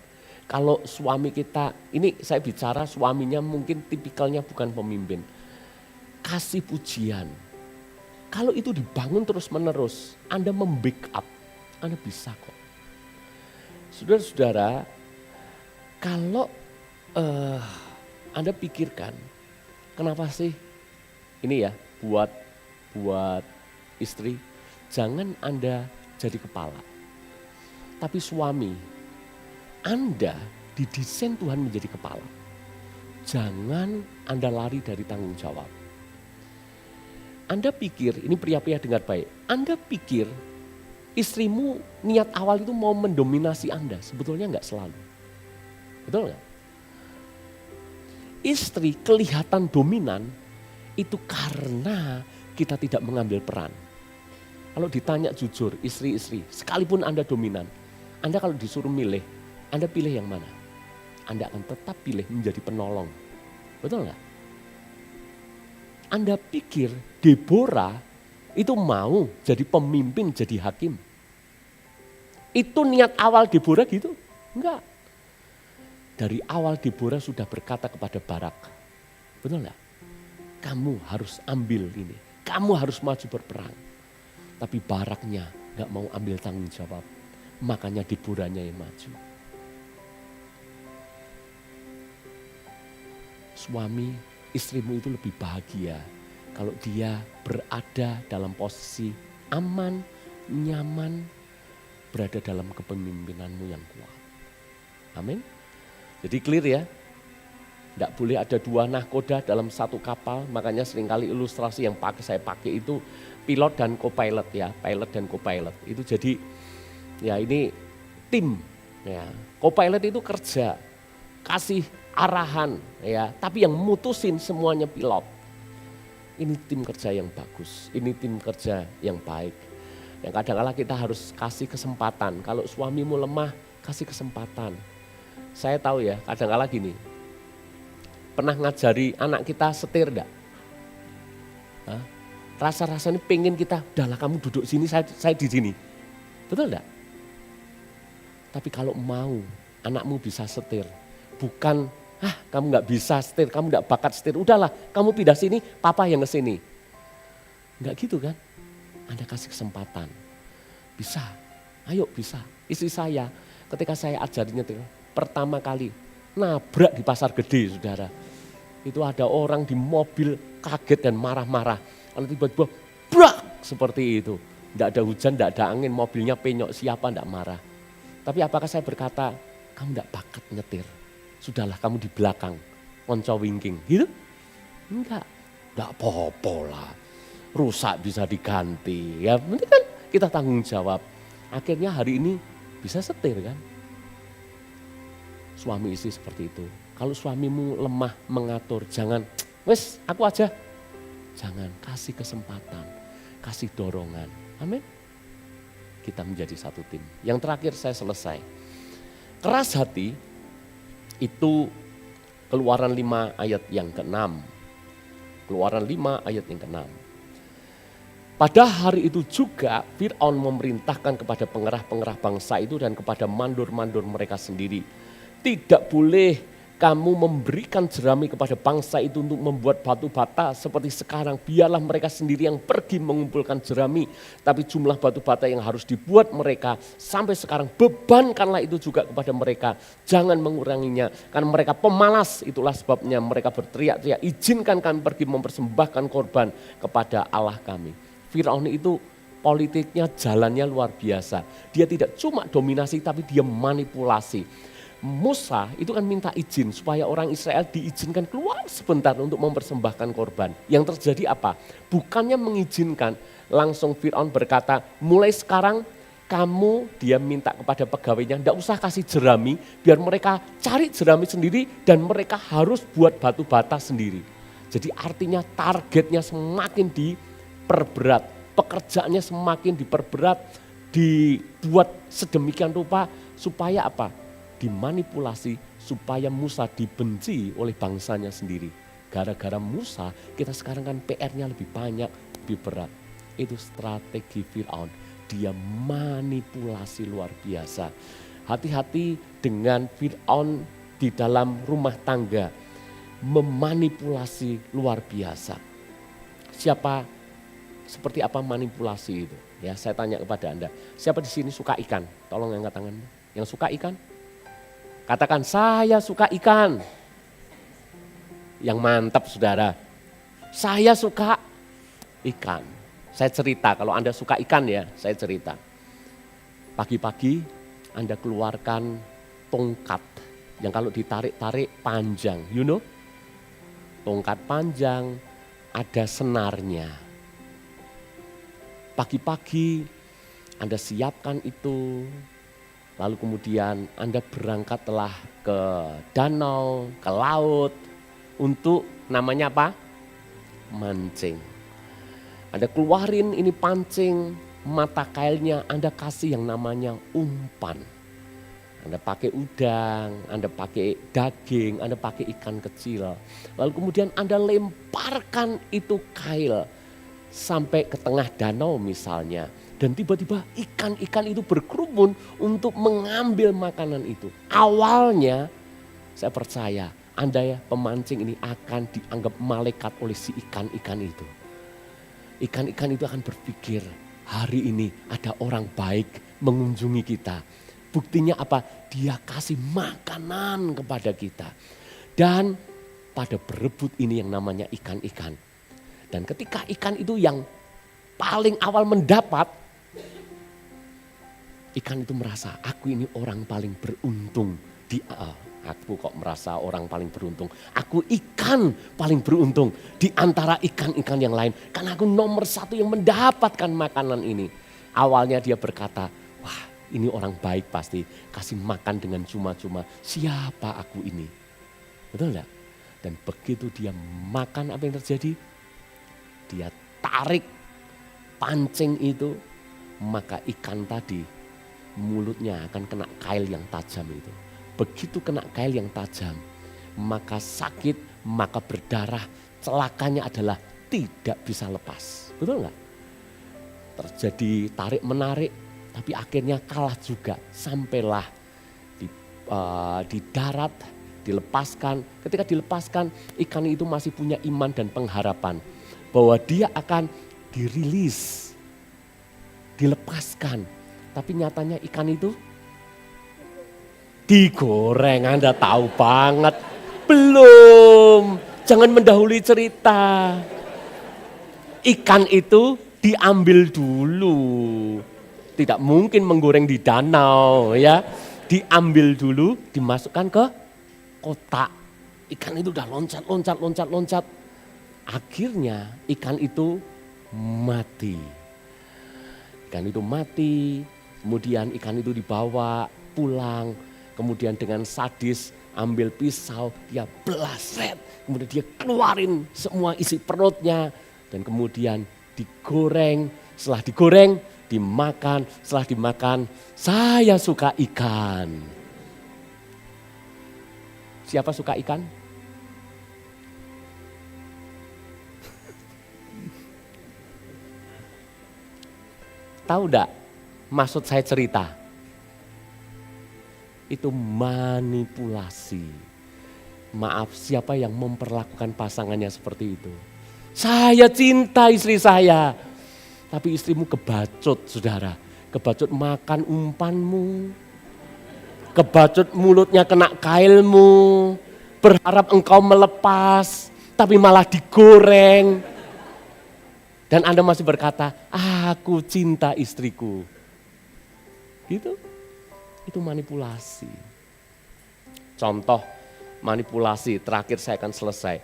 Kalau suami kita, ini saya bicara suaminya mungkin tipikalnya bukan pemimpin. Kasih pujian. Kalau itu dibangun terus menerus, Anda membackup, Anda bisa kok. Saudara-saudara, kalau Anda pikirkan, kenapa sih ini ya buat istri, jangan Anda jadi kepala. Tapi suami, Anda didesain Tuhan menjadi kepala. jangan Anda lari dari tanggung jawab. Anda pikir, ini pria-pria dengar baik, Anda pikir istrimu niat awal itu mau mendominasi Anda, sebetulnya enggak selalu. Betul enggak? Istri kelihatan dominan itu karena kita tidak mengambil peran. Kalau ditanya jujur, istri-istri, sekalipun Anda dominan, Anda kalau disuruh milih, Anda pilih yang mana? Anda akan tetap pilih menjadi penolong. Betul enggak? Anda pikir Deborah itu mau jadi pemimpin, jadi hakim? Itu niat awal Deborah gitu? Enggak. Dari awal Deborah sudah berkata kepada Barak, betul enggak? Kamu harus ambil ini, kamu harus maju berperang. Tapi Baraknya enggak mau ambil tanggung jawab, makanya Deborahnya yang maju. Suami, istrimu itu lebih bahagia kalau dia berada dalam posisi aman, nyaman, berada dalam kepemimpinanmu yang kuat. Amin. Jadi clear ya, tidak boleh ada dua nahkoda dalam satu kapal, makanya seringkali ilustrasi yang saya pakai itu pilot dan co-pilot ya, pilot dan co-pilot. Itu jadi ya ini tim ya, co-pilot itu kerja, kasih arahan ya, tapi yang mutusin semuanya pilot. Ini tim kerja yang bagus, ini tim kerja yang baik. Yang kadang-kadang kita harus kasih kesempatan, kalau suamimu lemah kasih kesempatan. Saya tahu ya, kadang-kadang gini, pernah ngajari anak kita setir enggak? Rasa-rasanya pengen kita, udahlah kamu duduk sini, saya di sini. Betul enggak? Tapi kalau mau anakmu bisa setir, bukan kamu nggak bisa setir, kamu nggak bakat setir, udahlah kamu pindah sini, papa yang ke sini. Enggak gitu kan? Anda kasih kesempatan. Bisa, ayo bisa. Istri saya ketika saya ajarin nyetir, pertama kali nabrak di pasar gede saudara. Itu ada orang di mobil kaget dan marah-marah. Lalu tiba-tiba brak seperti itu. Tidak ada hujan, tidak ada angin, mobilnya penyok, siapa tidak marah. Tapi apakah saya berkata, kamu tidak bakat nyetir. Sudahlah kamu di belakang, onco wingking gitu. Enggak, tidak apa-apa lah. Rusak bisa diganti. Ya penting kan kita tanggung jawab. Akhirnya hari ini bisa setir kan. Suami istri seperti itu. Kalau suamimu lemah mengatur, jangan, wes aku aja. Jangan, kasih kesempatan, kasih dorongan. Amin. Kita menjadi satu tim. Yang terakhir saya selesai. Keras hati itu Keluaran 5 ayat yang ke-6. Keluaran 5 ayat yang ke-6. Pada hari itu juga Fir'aun memerintahkan kepada pengerah-pengerah bangsa itu dan kepada mandur-mandur mereka sendiri. Tidak boleh kamu memberikan jerami kepada bangsa itu untuk membuat batu bata seperti sekarang. Biarlah mereka sendiri yang pergi mengumpulkan jerami. Tapi jumlah batu bata yang harus dibuat mereka sampai sekarang bebankanlah itu juga kepada mereka. Jangan menguranginya karena mereka pemalas, itulah sebabnya mereka berteriak-teriak. Izinkan kami pergi mempersembahkan korban kepada Allah kami. Firaun itu politiknya jalannya luar biasa. Dia tidak cuma dominasi tapi dia manipulasi. Musa itu kan minta izin supaya orang Israel diizinkan keluar sebentar untuk mempersembahkan korban. Yang terjadi apa? Bukannya mengizinkan, langsung Fir'aun berkata, mulai sekarang kamu, dia minta kepada pegawainya, tidak usah kasih jerami, biar mereka cari jerami sendiri dan mereka harus buat batu bata sendiri. Jadi artinya targetnya semakin diperberat, pekerjaannya semakin diperberat, dibuat sedemikian rupa supaya apa? Dimanipulasi supaya Musa dibenci oleh bangsanya sendiri. Gara-gara Musa kita sekarang kan PR-nya lebih banyak, lebih berat. Itu strategi Fir'aun. Dia manipulasi luar biasa. Hati-hati dengan Fir'aun di dalam rumah tangga. Memanipulasi luar biasa. Seperti apa manipulasi itu? Ya, saya tanya kepada Anda. Siapa di sini suka ikan? Tolong angkat tangannya. Yang suka ikan? Katakan, saya suka ikan. Yang mantap saudara. Saya suka ikan. Saya cerita, kalau Anda suka ikan ya, saya cerita. Pagi-pagi Anda keluarkan tongkat. Yang kalau ditarik-tarik panjang, you know? tongkat panjang, ada senarnya. Pagi-pagi Anda siapkan itu, lalu kemudian Anda berangkatlah ke danau, ke laut untuk namanya apa? Mancing. Anda keluarin ini pancing, mata kailnya Anda kasih yang namanya umpan. Anda pakai udang, Anda pakai daging, Anda pakai ikan kecil. Lalu kemudian Anda lemparkan itu kail sampai ke tengah danau misalnya. Dan tiba-tiba ikan-ikan itu berkerumun untuk mengambil makanan itu. Awalnya saya percaya Anda ya pemancing ini akan dianggap malaikat oleh si ikan-ikan itu. Ikan-ikan itu akan berpikir hari ini ada orang baik mengunjungi kita. Buktinya apa? Dia kasih makanan kepada kita. Dan pada berebut ini yang namanya ikan-ikan. Dan ketika ikan itu yang paling awal mendapat, ikan itu merasa aku ini orang paling beruntung. Aku kok merasa orang paling beruntung. Aku ikan paling beruntung di antara ikan-ikan yang lain. Karena aku nomor satu yang mendapatkan makanan ini. Awalnya dia berkata, wah ini orang baik pasti kasih makan dengan cuma-cuma. Siapa aku ini? Betul enggak? Dan begitu dia makan apa yang terjadi? Dia tarik pancing itu. Maka ikan tadi mulutnya akan kena kail yang tajam itu. Begitu kena kail yang tajam. Maka sakit, maka berdarah. Celakanya adalah tidak bisa lepas. Betul enggak? Terjadi tarik menarik. Tapi akhirnya kalah juga, sampailah di darat, dilepaskan. Ketika dilepaskan, ikan itu masih punya iman dan pengharapan bahwa dia akan dirilis, dilepaskan. Tapi nyatanya ikan itu digoreng, Anda tahu banget. Belum, jangan mendahului cerita. Ikan itu diambil dulu. Tidak mungkin menggoreng di danau ya. Diambil dulu, dimasukkan ke kotak. Ikan itu udah loncat. Akhirnya ikan itu mati. Ikan itu mati, kemudian ikan itu dibawa pulang. Kemudian dengan sadis ambil pisau, dia belasret. Kemudian dia keluarin semua isi perutnya. Dan kemudian digoreng, setelah digoreng, dimakan, setelah dimakan, saya suka ikan. Siapa suka ikan? Tahu enggak maksud saya cerita? Itu manipulasi. Maaf, siapa yang memperlakukan pasangannya seperti itu? Saya cinta istri saya. Tapi istrimu kebacut, saudara. Kebacut makan umpanmu. Kebacut mulutnya kena kailmu. Berharap engkau melepas, tapi malah digoreng. Dan Anda masih berkata, aku cinta istriku. Gitu. Itu manipulasi. Contoh manipulasi, terakhir saya akan selesai.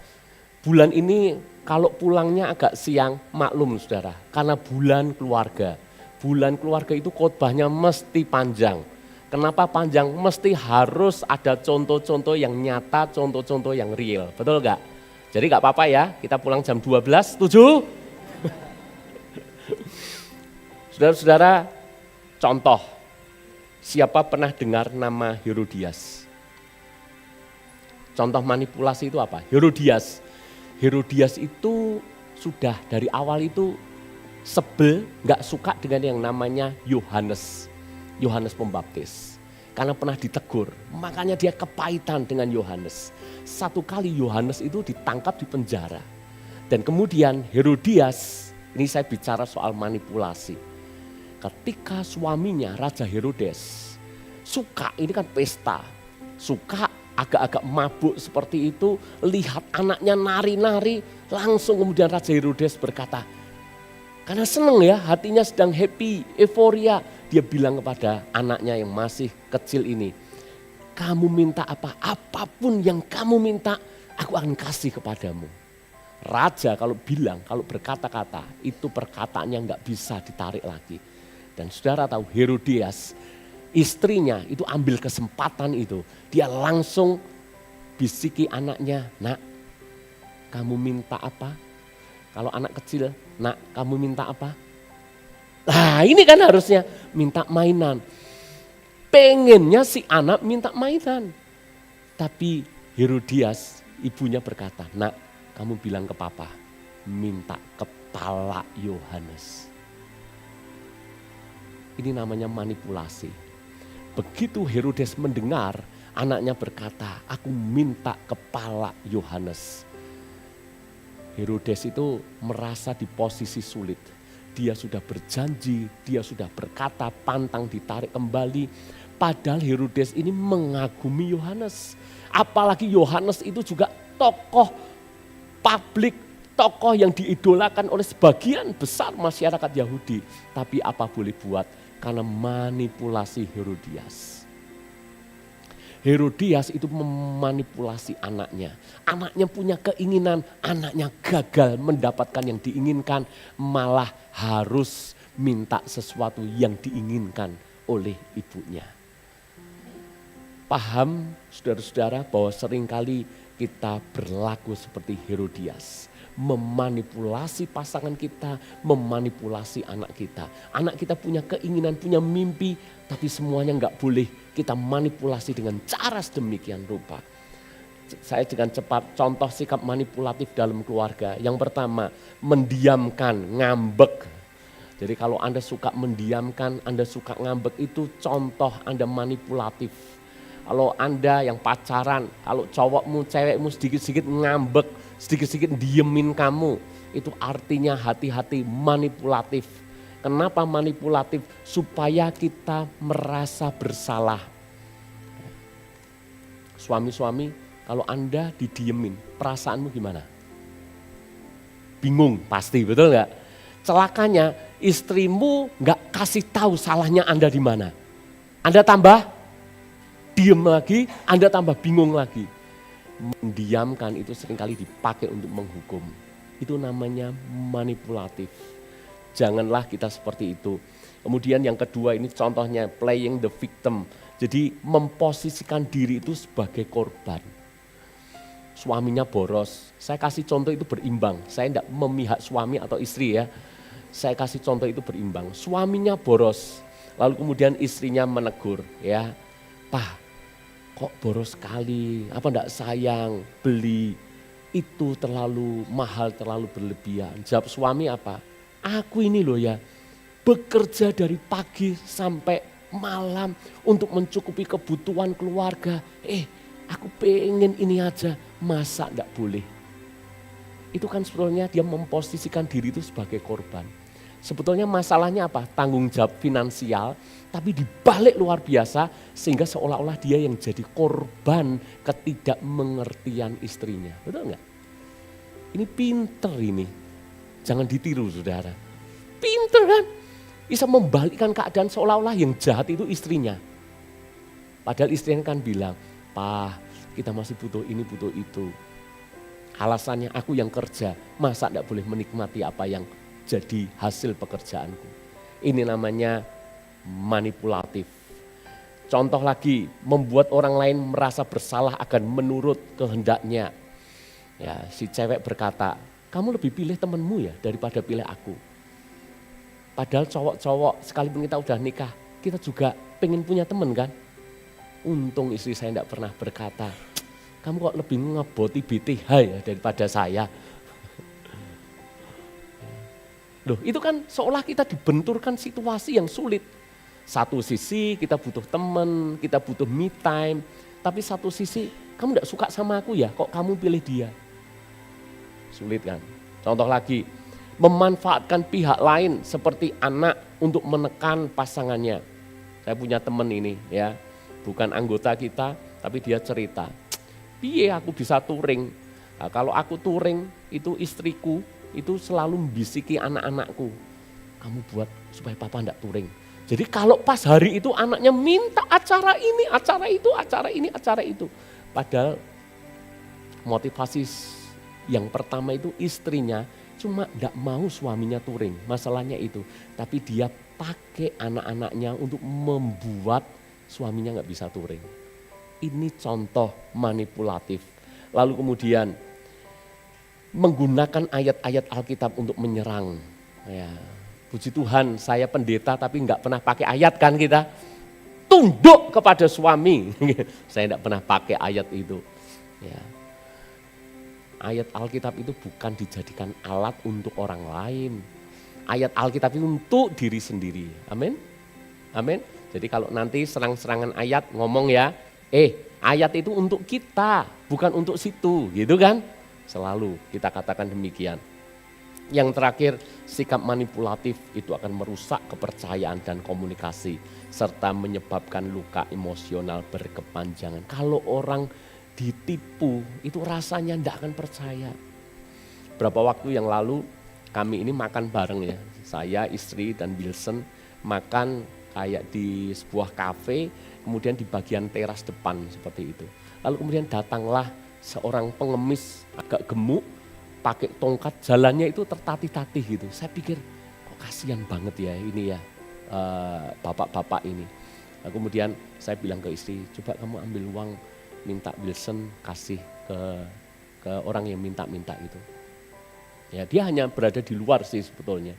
Bulan ini kalau pulangnya agak siang, maklum saudara. Karena bulan keluarga. Bulan keluarga itu khotbahnya mesti panjang. Kenapa panjang? Mesti harus ada contoh-contoh yang nyata, contoh-contoh yang real. Betul gak? Jadi gak apa-apa ya, kita pulang jam 12, setuju? Saudara-saudara, contoh. Siapa pernah dengar nama Herodias? Contoh manipulasi itu apa? Herodias. Herodias itu sudah dari awal itu sebel, gak suka dengan yang namanya Yohanes. Yohanes Pembaptis. Karena pernah ditegur, makanya dia kepahitan dengan Yohanes. Satu kali Yohanes itu ditangkap di penjara. Dan kemudian Herodias, ini saya bicara soal manipulasi. Ketika suaminya Raja Herodes suka, ini kan pesta, suka agak-agak mabuk seperti itu, lihat anaknya nari-nari, langsung kemudian Raja Herodes berkata, karena senang ya, hatinya sedang happy, euforia, dia bilang kepada anaknya yang masih kecil ini, kamu minta apa? Apapun yang kamu minta, aku akan kasih kepadamu. Raja kalau bilang, kalau berkata-kata, itu perkataan yang gak bisa ditarik lagi. Dan saudara tahu Herodias, istrinya itu ambil kesempatan itu. Dia langsung bisiki anaknya, nak kamu minta apa? Kalau anak kecil, nak kamu minta apa? Nah ini kan harusnya minta mainan. Pengennya si anak minta mainan. Tapi Herodias ibunya berkata, nak kamu bilang ke papa minta kepala Yohanes. Ini namanya manipulasi. Begitu Herodes mendengar anaknya berkata, aku minta kepala Yohanes. Herodes itu merasa di posisi sulit. Dia sudah berjanji, dia sudah berkata pantang ditarik kembali. Padahal Herodes ini mengagumi Yohanes. Apalagi Yohanes itu juga tokoh publik, tokoh yang diidolakan oleh sebagian besar masyarakat Yahudi. Tapi apa boleh buat? Karena manipulasi Herodias. Herodias itu memanipulasi anaknya. Anaknya punya keinginan, anaknya gagal mendapatkan yang diinginkan. Malah harus minta sesuatu yang diinginkan oleh ibunya. Paham saudara-saudara bahwa seringkali kita berlaku seperti Herodias. Memanipulasi pasangan kita, memanipulasi anak kita. Anak kita punya keinginan, punya mimpi, tapi semuanya enggak boleh kita manipulasi dengan cara sedemikian rupa. Saya dengan cepat contoh sikap manipulatif dalam keluarga. Yang pertama, mendiamkan, ngambek. Jadi kalau Anda suka mendiamkan, Anda suka ngambek, itu contoh Anda manipulatif. Kalau Anda yang pacaran, kalau cowokmu, cewekmu sedikit-sedikit ngambek, sedikit-sedikit diemin kamu, itu artinya hati-hati manipulatif. Kenapa manipulatif? Supaya kita merasa bersalah. Suami-suami, kalau Anda didiemin, perasaanmu gimana? Bingung pasti, betul nggak? Celakanya istrimu nggak kasih tahu salahnya Anda di mana. Anda tambah diem lagi, Anda tambah bingung lagi. Mendiamkan itu seringkali dipakai untuk menghukum. Itu namanya manipulatif. Janganlah kita seperti itu. Kemudian yang kedua ini contohnya playing the victim. Jadi memposisikan diri itu sebagai korban. Suaminya boros. Saya kasih contoh itu berimbang. Saya tidak memihak suami atau istri ya. Saya kasih contoh itu berimbang. Suaminya boros. Lalu kemudian istrinya menegur ya. Pak, kok boros sekali, apa enggak sayang beli, itu terlalu mahal, terlalu berlebihan. Jawab suami apa? Aku ini loh ya, bekerja dari pagi sampai malam untuk mencukupi kebutuhan keluarga. Aku pengen ini aja, masa enggak boleh? Itu kan sebetulnya dia memposisikan diri itu sebagai korban. Sebetulnya masalahnya apa? Tanggung jawab finansial, tapi dibalik luar biasa sehingga seolah-olah dia yang jadi korban ketidakmengertian istrinya. Betul enggak? Ini pinter ini. Jangan ditiru saudara. Pinter kan? Bisa membalikkan keadaan seolah-olah yang jahat itu istrinya. Padahal istrinya kan bilang, Pak kita masih butuh ini butuh itu. Alasannya aku yang kerja, masa enggak boleh menikmati apa yang jadi hasil pekerjaanku. Ini namanya manipulatif. Contoh lagi, membuat orang lain merasa bersalah akan menurut kehendaknya. Ya, si cewek berkata, kamu lebih pilih temanmu ya daripada pilih aku. Padahal cowok-cowok sekalipun kita udah nikah, kita juga pengen punya teman kan. Untung istri saya tidak pernah berkata, kamu kok lebih ngeboti BTH ya daripada saya. Loh, itu kan seolah kita dibenturkan situasi yang sulit. Satu sisi kita butuh teman, kita butuh me time. Tapi satu sisi kamu gak suka sama aku ya, kok kamu pilih dia? Sulit kan? Contoh lagi, memanfaatkan pihak lain seperti anak untuk menekan pasangannya. Saya punya teman ini ya, bukan anggota kita tapi dia cerita. Piye aku bisa touring? Nah, kalau aku touring itu istriku itu selalu membisiki anak-anakku, kamu buat supaya papa enggak touring. Jadi kalau pas hari itu anaknya minta acara ini, acara itu, acara ini, acara itu. Padahal motivasi yang pertama itu istrinya cuma tidak mau suaminya touring, masalahnya itu. Tapi dia pakai anak-anaknya untuk membuat suaminya nggak bisa touring. Ini contoh manipulatif. Lalu kemudian menggunakan ayat-ayat Alkitab untuk menyerang. Ya, puji Tuhan saya pendeta tapi nggak pernah pakai ayat kan kita. Tunduk kepada suami. Saya tidak pernah pakai ayat itu. Ya. Ayat Alkitab itu bukan dijadikan alat untuk orang lain. Ayat Alkitab itu untuk diri sendiri. Amin. Amin. Jadi kalau nanti serang-serangan ayat ngomong ya, ayat itu untuk kita, bukan untuk situ, gitu kan? Selalu kita katakan demikian. Yang terakhir, sikap manipulatif itu akan merusak kepercayaan dan komunikasi serta menyebabkan luka emosional berkepanjangan. Kalau orang ditipu itu rasanya tidak akan percaya. Berapa waktu yang lalu kami ini makan bareng ya, saya, istri dan Wilson makan kayak di sebuah kafe, kemudian di bagian teras depan seperti itu. Lalu kemudian datanglah seorang pengemis agak gemuk, pakai tongkat, jalannya itu tertatih-tatih gitu. Saya pikir kok kasihan banget ya ini ya bapak-bapak ini. Nah, kemudian saya bilang ke istri, coba kamu ambil uang, minta Wilson kasih ke orang yang minta-minta itu. Ya, dia hanya berada di luar sih sebetulnya.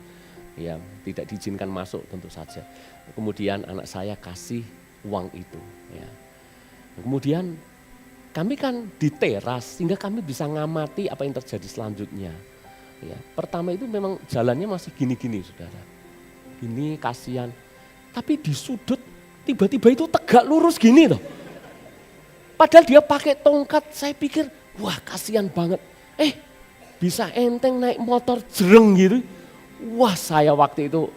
Ya, tidak diizinkan masuk tentu saja. Kemudian anak saya kasih uang itu. Ya. Kemudian kami kan di teras sehingga kami bisa ngamati apa yang terjadi selanjutnya. Ya, pertama itu memang jalannya masih gini-gini saudara. Ini kasihan. Tapi di sudut tiba-tiba itu tegak lurus gini loh. Padahal dia pakai tongkat, saya pikir wah kasihan banget. Bisa enteng naik motor jereng gitu. Wah saya waktu itu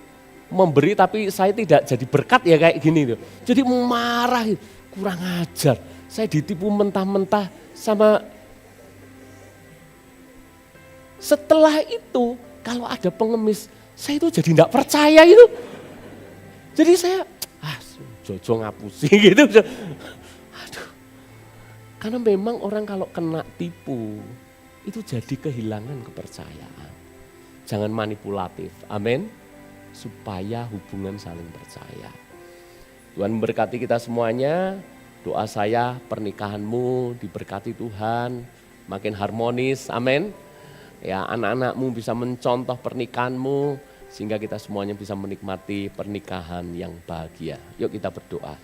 memberi tapi saya tidak jadi berkat ya kayak gini loh. Jadi marah, kurang ajar. Saya ditipu mentah-mentah sama. Setelah itu kalau ada pengemis, saya itu jadi tidak percaya itu. Jadi saya, Jojo ngapusi gitu. Aduh. Karena memang orang kalau kena tipu, itu jadi kehilangan kepercayaan. Jangan manipulatif, amin. Supaya hubungan saling percaya. Tuhan memberkati kita semuanya. Doa saya pernikahanmu diberkati Tuhan, makin harmonis, amin. Ya, anak-anakmu bisa mencontoh pernikahanmu, sehingga kita semuanya bisa menikmati pernikahan yang bahagia. Yuk kita berdoa.